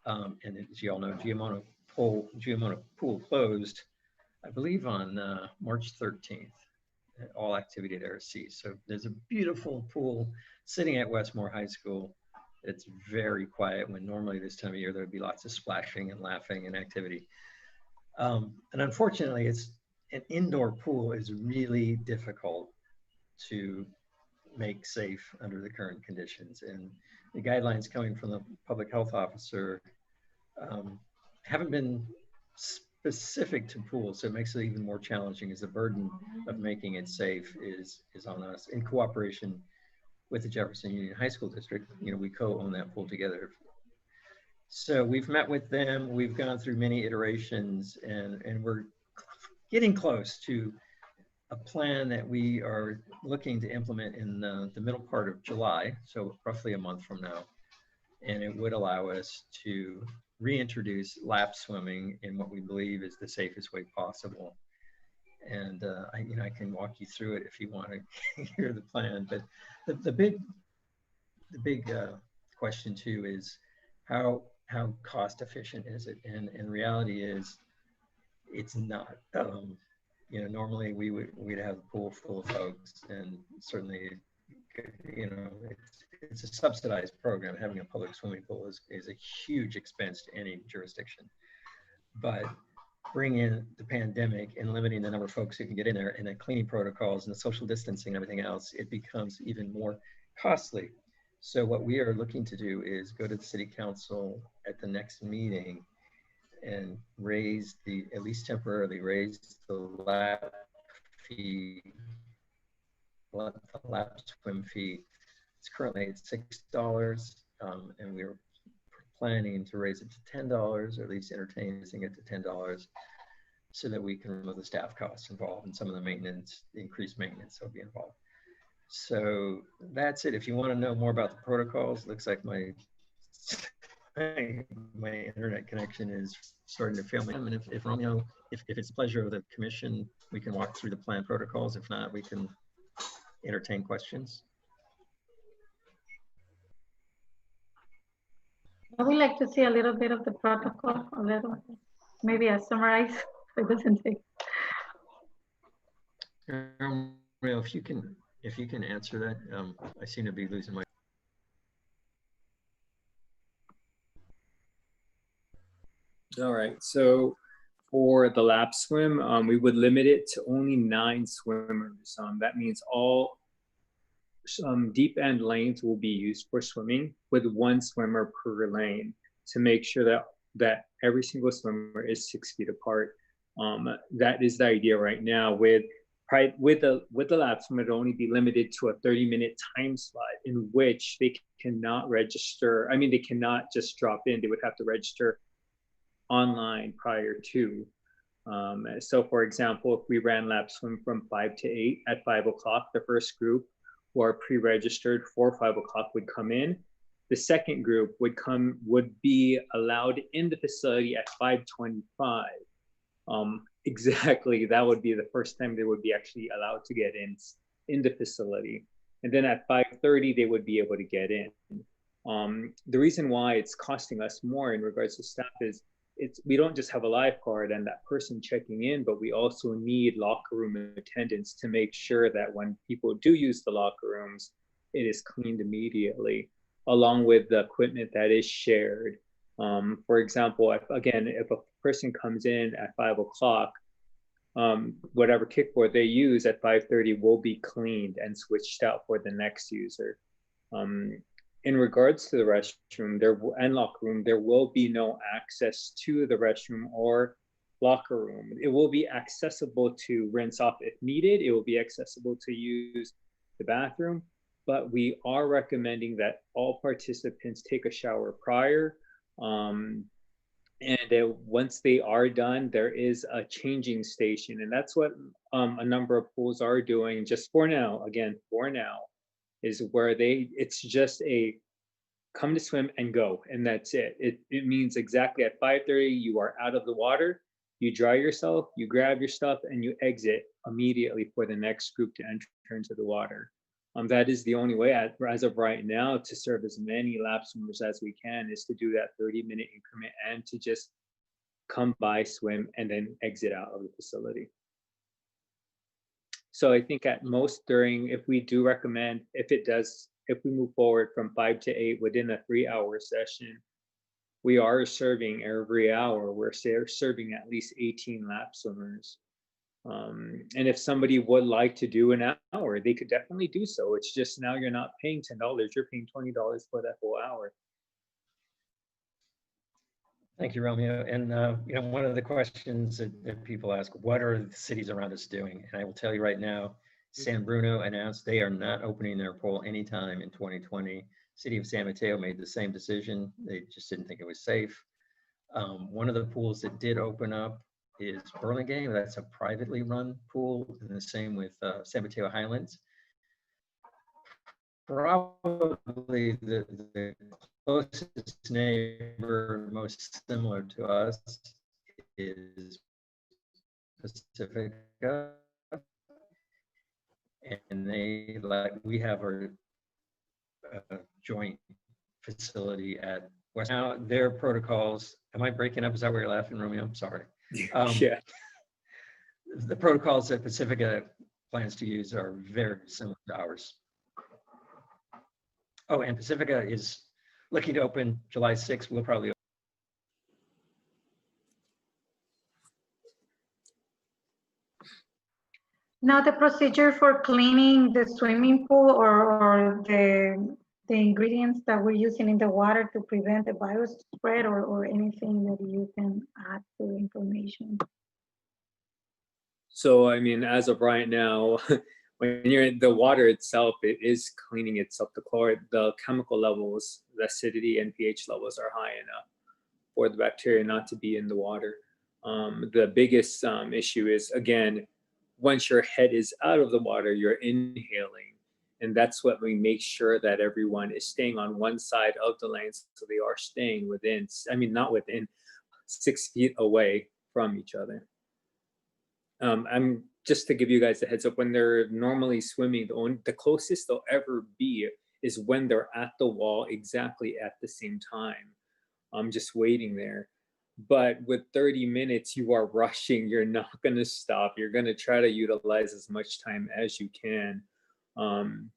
S3: And as you all know, Giamono Pool closed, I believe, on March 13th. All activity there is ceased. So there's a beautiful pool sitting at Westmore High School. It's very quiet when normally this time of year there would be lots of splashing and laughing and activity. And unfortunately, an indoor pool is really difficult to make safe under the current conditions. And the guidelines coming from the public health officer haven't been specific to pools, so it makes it even more challenging, as the burden of making it safe is on us. In cooperation with the Jefferson Union High School District, you know, we co-own that pool together. So we've met with them, we've gone through many iterations, and we're getting close to a plan that we are looking to implement in the middle part of July, so roughly a month from now. And it would allow us to reintroduce lap swimming in what we believe is the safest way possible. And I can walk you through it if you want to hear the plan. But the big question too is how cost efficient is it? And reality is, it's not. Normally we'd have a pool full of folks, and certainly, it's a subsidized program. Having a public swimming pool is a huge expense to any jurisdiction. But bring in the pandemic and limiting the number of folks who can get in there, and the cleaning protocols and the social distancing and everything else, it becomes even more costly. So what we are looking to do is go to the city council at the next meeting and at least temporarily raise the lap swim fee. It's currently at $6, and we're planning to raise it to $10, or at least entertaining it to $10, so that we can remove the staff costs involved and some of the maintenance, the increased maintenance that will be involved. So that's it. If you want to know more about the protocols, looks like my internet connection is starting to fail me. And if Romeo, if it's the pleasure of the commission, we can walk through the plan protocols. If not, we can entertain questions.
S8: I would like to see a little bit of the protocol, maybe a summarize. It doesn't take.
S3: Romeo, if you can answer that, I seem to be losing my.
S10: All right, so for the lap swim, we would limit it to only 9 swimmers. That means all deep end lanes will be used for swimming, with 1 swimmer per lane, to make sure that every single swimmer is 6 feet apart. That is the idea right now. With the lap swim, it will only be limited to a 30-minute time slot in which they cannot register. I mean, they cannot just drop in. They would have to register online prior to. So for example, if we ran lap swim from 5 to 8, at 5 o'clock, the first group who are pre-registered for 5 o'clock would come in. The second group would be allowed in the facility at 5:25. Exactly, that would be the first time they would be actually allowed to get in the facility. And then at 5:30, they would be able to get in. The reason why it's costing us more in regards to staff is we don't just have a lifeguard and that person checking in, but we also need locker room attendants to make sure that when people do use the locker rooms, it is cleaned immediately, along with the equipment that is shared. For example, if a person comes in at 5 o'clock, whatever kickboard they use at 5:30 will be cleaned and switched out for the next user. In regards to the restroom and locker room, there will be no access to the restroom or locker room. It will be accessible to rinse off if needed. It will be accessible to use the bathroom, but we are recommending that all participants take a shower prior. And once they are done, there is a changing station. And that's what a number of pools are doing just for now. Again, for now, is where it's just a come to swim and go, and that's it. It means exactly at 5:30 you are out of the water, you dry yourself, you grab your stuff, and you exit immediately for the next group to enter into the water. That is the only way as of right now to serve as many lap swimmers as we can, is to do that 30-minute increment and to just come by, swim, and then exit out of the facility. So I think at most if we do recommend, if we move forward from 5 to 8 within a 3-hour session, we are serving every hour. We're serving at least 18 lap swimmers. And if somebody would like to do an hour, they could definitely do so. It's just now you're not paying $10, you're paying $20 for that whole hour.
S3: Thank you, Romeo. And one of the questions that people ask, what are the cities around us doing? And I will tell you right now, San Bruno announced they are not opening their pool anytime in 2020. City of San Mateo made the same decision. They just didn't think it was safe. One of the pools that did open up is Burlingame. That's a privately run pool, and the same with San Mateo Highlands. Probably the closest neighbor, most similar to us, is Pacifica, and we have our joint facility at West. Now their protocols. Am I breaking up? Is that where you're laughing, Romeo? I'm sorry.
S10: Yeah.
S3: The protocols that Pacifica plans to use are very similar to ours. Oh, and Pacifica is looking to open July 6th. We'll probably.
S8: Now the procedure for cleaning the swimming pool or the ingredients that we're using in the water to prevent the virus spread or anything that you can add to the information.
S10: So, I mean, as of right now, when you're in the water itself, it is cleaning itself. The chemical levels, the acidity and pH levels are high enough for the bacteria not to be in the water. The biggest issue is, again, once your head is out of the water, you're inhaling. And that's what we make sure that everyone is staying on one side of the lane. So they are staying within, I mean, not within, 6 feet away from each other. I'm just to give you guys a heads up, when they're normally swimming, the closest they'll ever be is when they're at the wall exactly at the same time. I'm just waiting there. But with 30 minutes, you are rushing. You're not going to stop. You're going to try to utilize as much time as you can. And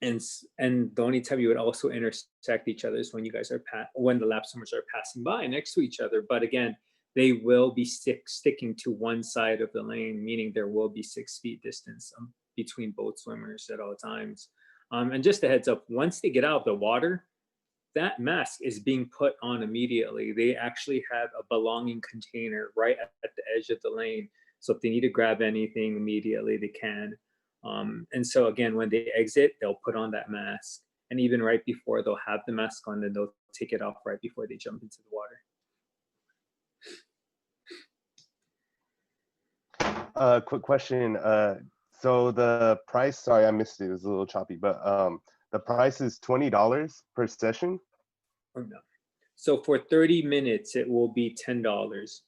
S10: the only time you would also intersect each other is when you guys are when the lap swimmers are passing by next to each other. But again, they will be sticking to one side of the lane, meaning there will be 6 feet distance between both swimmers at all times. And just a heads up, once they get out of the water, that mask is being put on immediately. They actually have a belonging container right at the edge of the lane. So if they need to grab anything immediately, they can. And so again, when they exit, they'll put on that mask. And even right before, they'll have the mask on, and they'll take it off right before they jump into the water.
S4: Quick question. So the price, sorry, I missed it. It was a little choppy, but the price is $20 per session?
S10: Oh, no. So for 30 minutes, it will be $10.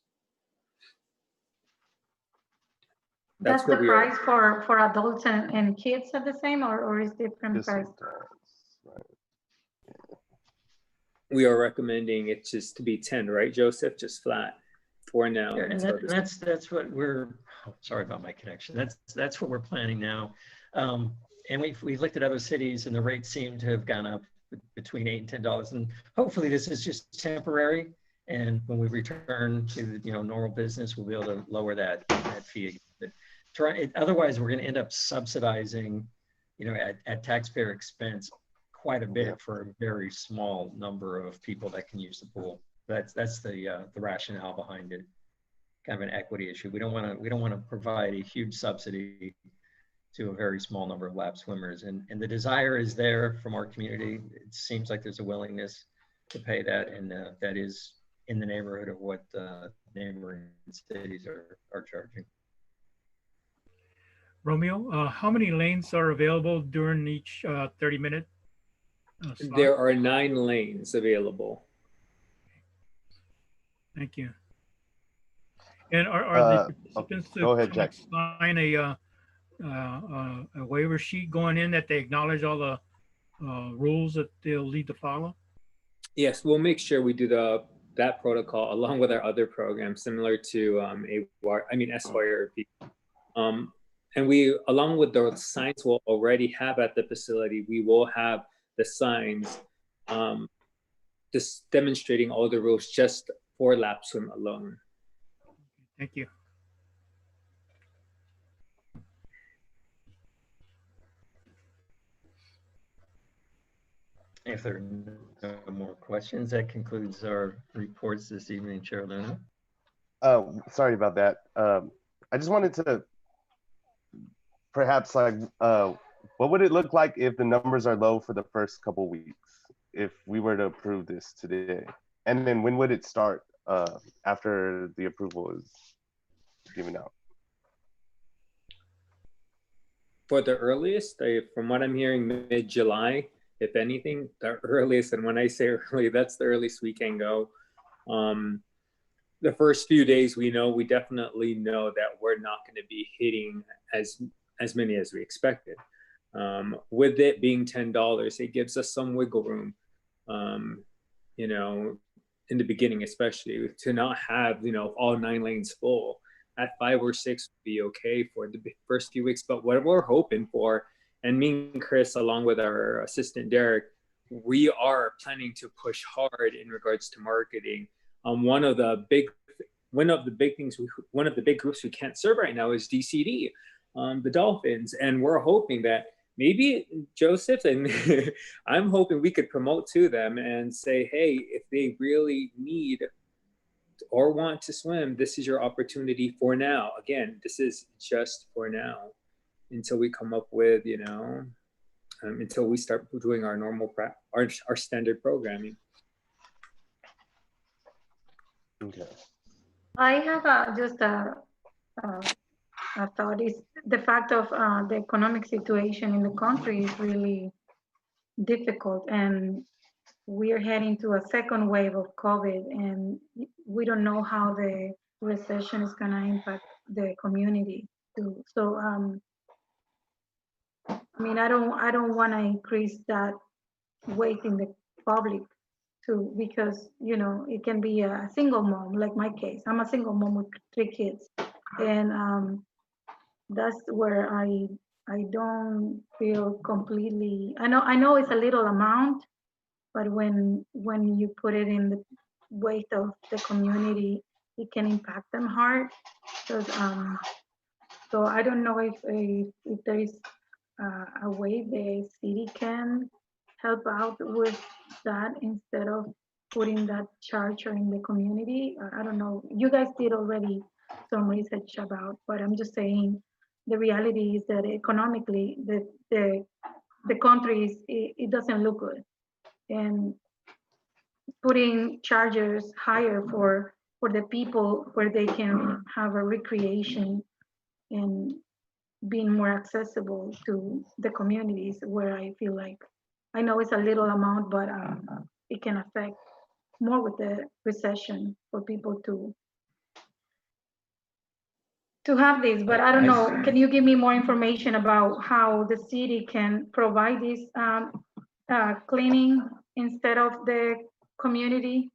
S8: That's the price for adults and kids are the same, or is different price?
S4: Right.
S10: We are recommending it just to be 10, right, Joseph? Just flat for now.
S3: Yeah, and that's what we're. Oh, sorry about my connection. That's what we're planning now, and we've looked at other cities, and the rates seem to have gone up between $8 and $10, and hopefully this is just temporary. And when we return to normal business, we'll be able to lower that fee. But otherwise, we're going to end up subsidizing, at taxpayer expense, quite a bit for a very small number of people that can use the pool. That's the rationale behind it. Kind of an equity issue. We don't want to provide a huge subsidy to a very small number of lap swimmers, and the desire is there from our community. It seems like there's a willingness to pay that, and that is in the neighborhood of what neighboring cities are charging.
S9: Romeo, how many lanes are available during each 30-minute slot?
S10: There are 9 lanes available.
S9: Thank you. And are the participants
S4: go ahead, Jack.
S9: sign a waiver sheet going in that they acknowledge all the rules that they'll need to follow?
S10: Yes, we'll make sure we do that protocol along with our other programs, similar to SYRP. And we, along with the signs we'll already have at the facility, we will have the signs just demonstrating all the rules just for lap swim alone.
S9: Thank you.
S3: If there are no more questions, that concludes our reports this evening, Chair Luna.
S4: Sorry about that. I just wanted to perhaps what would it look like if the numbers are low for the first couple weeks, if we were to approve this today? And then when would it start after the approval is given out?
S10: For the earliest, from what I'm hearing, mid-July, if anything, the earliest. And when I say early, that's the earliest we can go. The first few days, we definitely know that we're not going to be hitting as many as we expected. With it being $10, it gives us some wiggle room, in the beginning, especially to not have, all 9 lanes full. At 5 or 6 would be okay for the first few weeks. But what we're hoping for, and me and Chris, along with our assistant Derek, we are planning to push hard in regards to marketing. One of the big groups we can't serve right now is DCD, the Dolphins, and we're hoping that maybe Joseph and I'm hoping we could promote to them and say, hey, if they really need or want to swim, this is your opportunity for now. Again, this is just for now until we come up with, until we start doing our normal our standard programming.
S4: Okay.
S8: I have just a thought. Is the fact of the economic situation in the country is really difficult, and we're heading to a second wave of COVID, and we don't know how the recession is going to impact the community too. So, I mean, I don't want to increase that weight in the public too, because it can be a single mom, like my case. I'm a single mom with 3 kids, and that's where I don't feel completely. I know it's a little amount, but when you put it in the weight of the community, it can impact them hard. Because so I don't know if there is a way the city can help out with that instead of putting that charge in the community. I don't know. You guys did already some research about, but I'm just saying the reality is that economically the country it doesn't look good, and putting charges higher for the people where they can have a recreation and being more accessible to the communities where I feel like I know it's a little amount, but it can affect more with the recession for people to have this. But I don't know, can you give me more information about how the city can provide this cleaning instead of the community?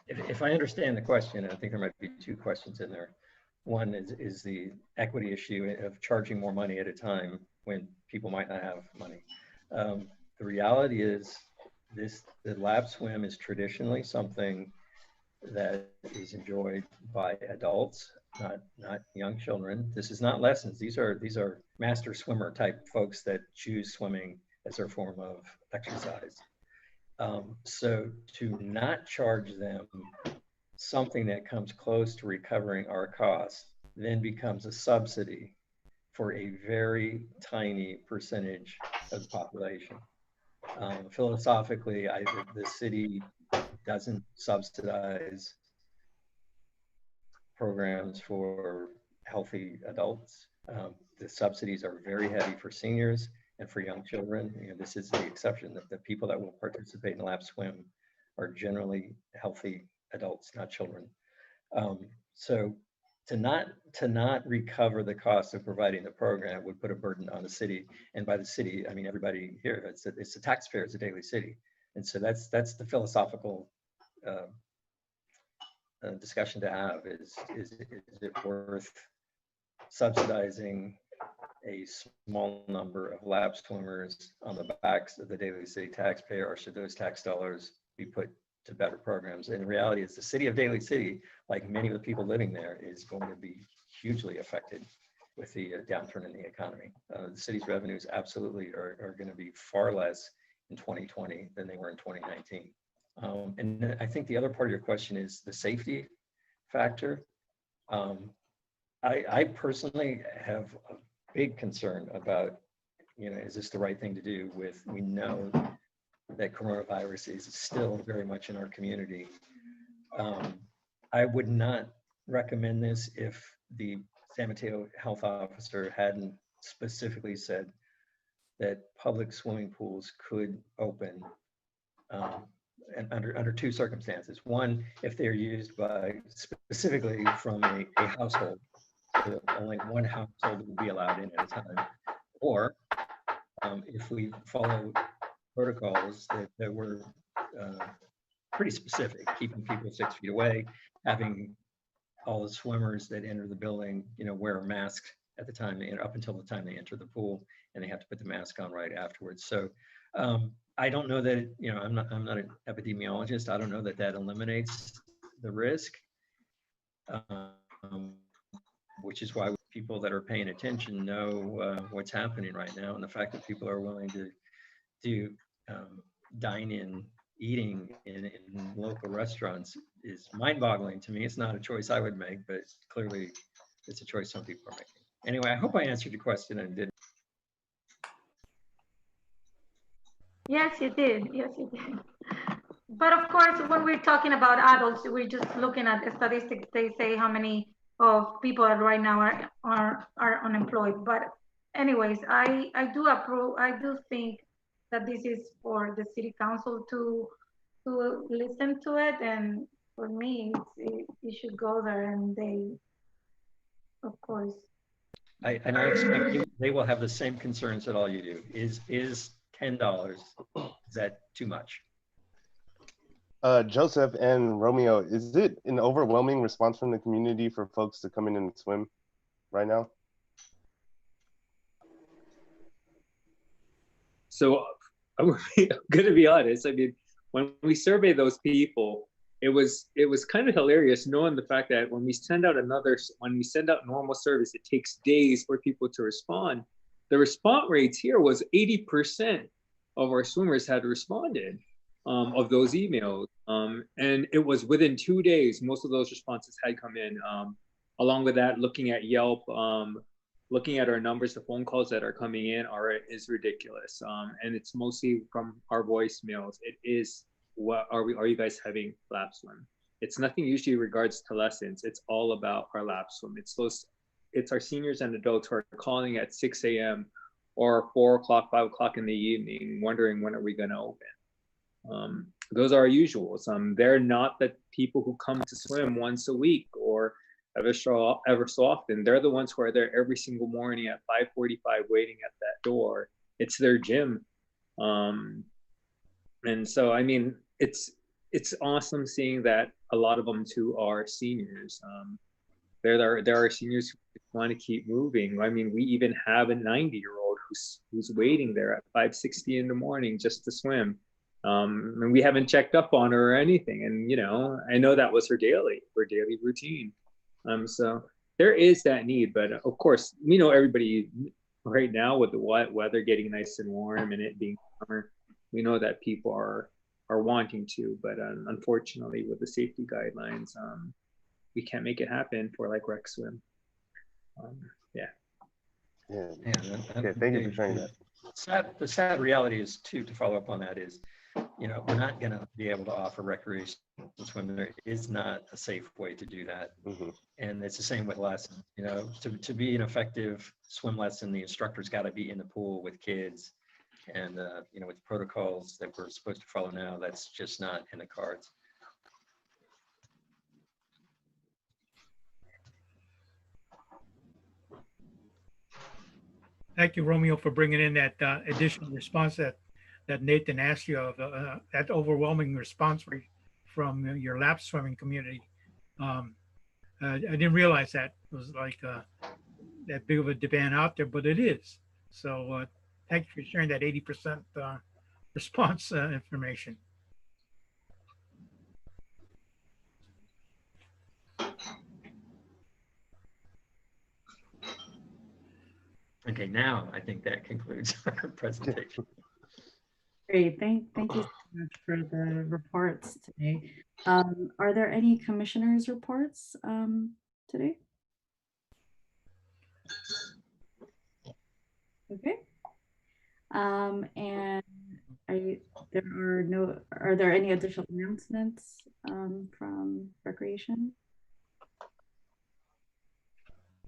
S3: If I understand the question, I think there might be 2 questions in there. One is the equity issue of charging more money at a time when people might not have money. The reality is the lap swim is traditionally something that is enjoyed by adults, not young children. This is not lessons. These are master swimmer type folks that choose swimming as their form of exercise. So to not charge them something that comes close to recovering our costs then becomes a subsidy for a very tiny percentage of the population. Philosophically, the city doesn't subsidize programs for healthy adults. The subsidies are very heavy for seniors and for young children. This is the exception, that the people that will participate in lap swim are generally healthy adults, not children. So to not recover the cost of providing the program would put a burden on the city. And by the city, I mean everybody here. It's the taxpayers of Daly City. And so that's the philosophical discussion to have. Is it worth subsidizing a small number of lap swimmers on the backs of the Daly City taxpayer, or should those tax dollars be put to better programs? And the reality is the city of Daly City, like many of the people living there, is going to be hugely affected with the downturn in the economy. The city's revenues absolutely are going to be far less in 2020 than they were in 2019. And I think the other part of your question is the safety factor. I personally have a big concern about, is this the right thing to do we know that coronavirus is still very much in our community. I would not recommend this if the San Mateo health officer hadn't specifically said that public swimming pools could open and under two circumstances. One, if they're used by specifically from a household, so only one household will be allowed in at a time, or if we follow protocols that were pretty specific, keeping people 6 feet away, having all the swimmers that enter the building, wear a mask at the time up until the time they enter the pool, and they have to put the mask on right afterwards. So I don't know that, I'm not an epidemiologist. I don't know that eliminates the risk, which is why people that are paying attention know what's happening right now. And the fact that people are willing to do dine-in eating in local restaurants is mind-boggling to me. It's not a choice I would make, but clearly it's a choice some people are making. Anyway, I hope I answered your question and didn't.
S8: Yes, you did. Yes, you did. But of course, when we're talking about adults, we're just looking at the statistics. They say how many of people right now are unemployed. But anyways, I do approve. I do think that this is for the city council to listen to it. And for me, it should go there, and they, of course.
S3: I expect they will have the same concerns that all you do. Is $10, is that too much?
S4: Joseph and Romeo, is it an overwhelming response from the community for folks to come in and swim right now?
S10: So I'm going to be honest. I mean, when we surveyed those people, it was kind of hilarious knowing the fact that when we send out normal service, it takes days for people to respond. The response rates here was 80% of our swimmers had responded of those emails. And it was within 2 days, most of those responses had come in. Along with that, looking at Yelp, looking at our numbers, the phone calls that are coming in is ridiculous. And it's mostly from our voicemails. It is, what are you guys having lap swim? It's nothing usually regards to lessons. It's all about our lap swim. It's our seniors and adults who are calling at 6 a.m. or 4 o'clock, 5 o'clock in the evening, wondering when are we going to open. Those are our usuals. They're not the people who come to swim once a week or ever so often. They're the ones who are there every single morning at 5:45 waiting at that door. It's their gym. And so, I mean, it's awesome seeing that a lot of them too are seniors. There are seniors who want to keep moving. I mean, we even have a 90-year-old who's waiting there at 5:60 in the morning just to swim. And we haven't checked up on her or anything. And, I know that was her daily routine. So there is that need, but of course, everybody right now with the weather getting nice and warm and it being summer, we know that people are wanting to, but unfortunately with the safety guidelines, we can't make it happen for like rec swim. Yeah.
S4: Okay, thank you for sharing that.
S3: The sad reality is too, to follow up on that is, we're not going to be able to offer recreation swim. There is not a safe way to do that.
S4: Mm-hmm.
S3: And it's the same with lessons. To be an effective swim lesson, the instructor's got to be in the pool with kids. And, with protocols that we're supposed to follow now, that's just not in the cards.
S9: Thank you, Romeo, for bringing in that additional response that Nathan asked you of, that overwhelming response rate from your lap swimming community. I didn't realize that it was like that big of a demand out there, but it is. So thank you for sharing that 80% response information.
S3: Okay, now I think that concludes our presentation.
S1: Great, thank you so much for the reports today. Are there any commissioners' reports today? Okay. And I are there any additional announcements from Recreation?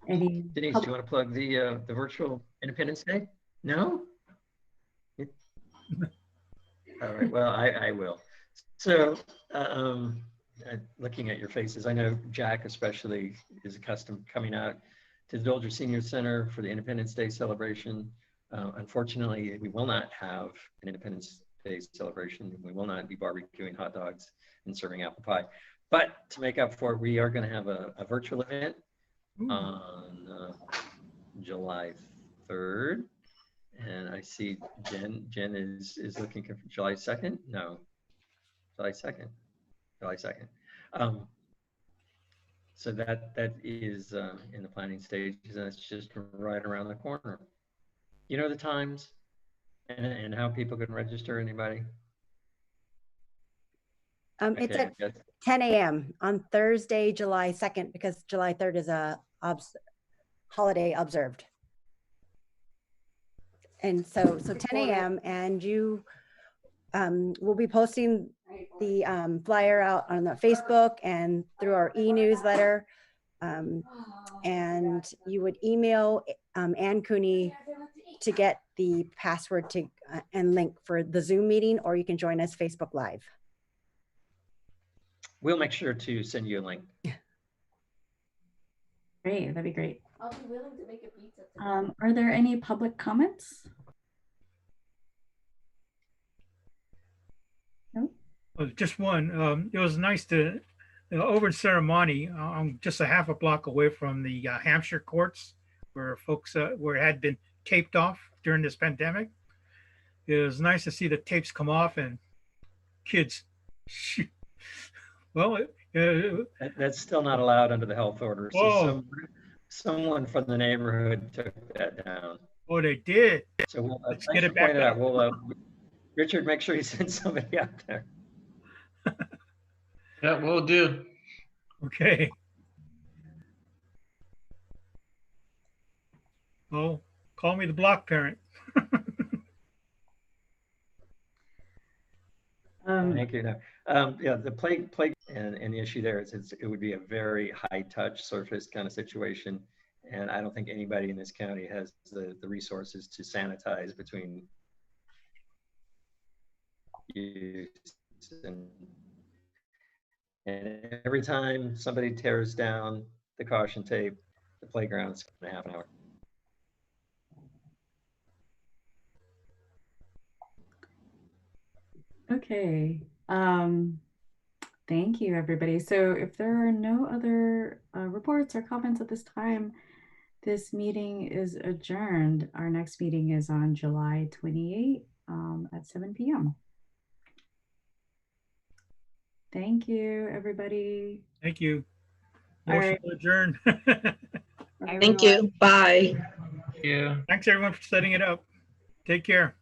S1: Any
S3: Denise, do you want to plug the virtual Independence Day? No? All right, well, I will. So looking at your faces, I know Jack especially is accustomed coming out to the Dolger Senior Center for the Independence Day celebration. Unfortunately, we will not have an Independence Day celebration. We will not be barbecuing hot dogs and serving apple pie. But to make up for it, we are going to have a virtual event on July 3rd. And I see Jen is looking for July 2nd. No, July 2nd. July 2nd. So that is in the planning stages, and it's just right around the corner. You know the times and how people can register. Anybody?
S11: It's at 10 a.m. on Thursday, July 2nd, because July 3rd is a holiday observed. And so 10 a.m. and you will be posting the flyer out on the Facebook and through our e-newsletter. And you would email Ann Cooney to get the password to and link for the Zoom meeting, or you can join us Facebook Live.
S3: We'll make sure to send you a link.
S1: Great, that'd be great.
S12: I'll be willing to make a pizza.
S1: Are there any public comments? No?
S9: Well, just one. It was nice to, over in Ceremony, I'm just a half a block away from the Hampshire courts where folks, where it had been taped off during this pandemic. It was nice to see the tapes come off and kids, well,
S3: that's still not allowed under the health order. So someone from the neighborhood took that down.
S9: Oh, they did.
S3: So we'll,
S9: let's get it back
S3: out. We'll, Richard, make sure you send somebody out there.
S5: Yeah, we'll do.
S9: Okay. Oh, call me the block parent.
S3: Thank you. Yeah, the plague and the issue there is it would be a very high touch surface kind of situation. And I don't think anybody in this county has the resources to sanitize between use. And every time somebody tears down the caution tape, the playground's in half an hour.
S1: Okay. Thank you, everybody. So if there are no other reports or comments at this time, this meeting is adjourned. Our next meeting is on July 28th at 7 p.m. Thank you, everybody.
S9: Thank you. Motion to adjourn.
S12: Thank you. Bye.
S5: Yeah.
S9: Thanks, everyone, for setting it up. Take care.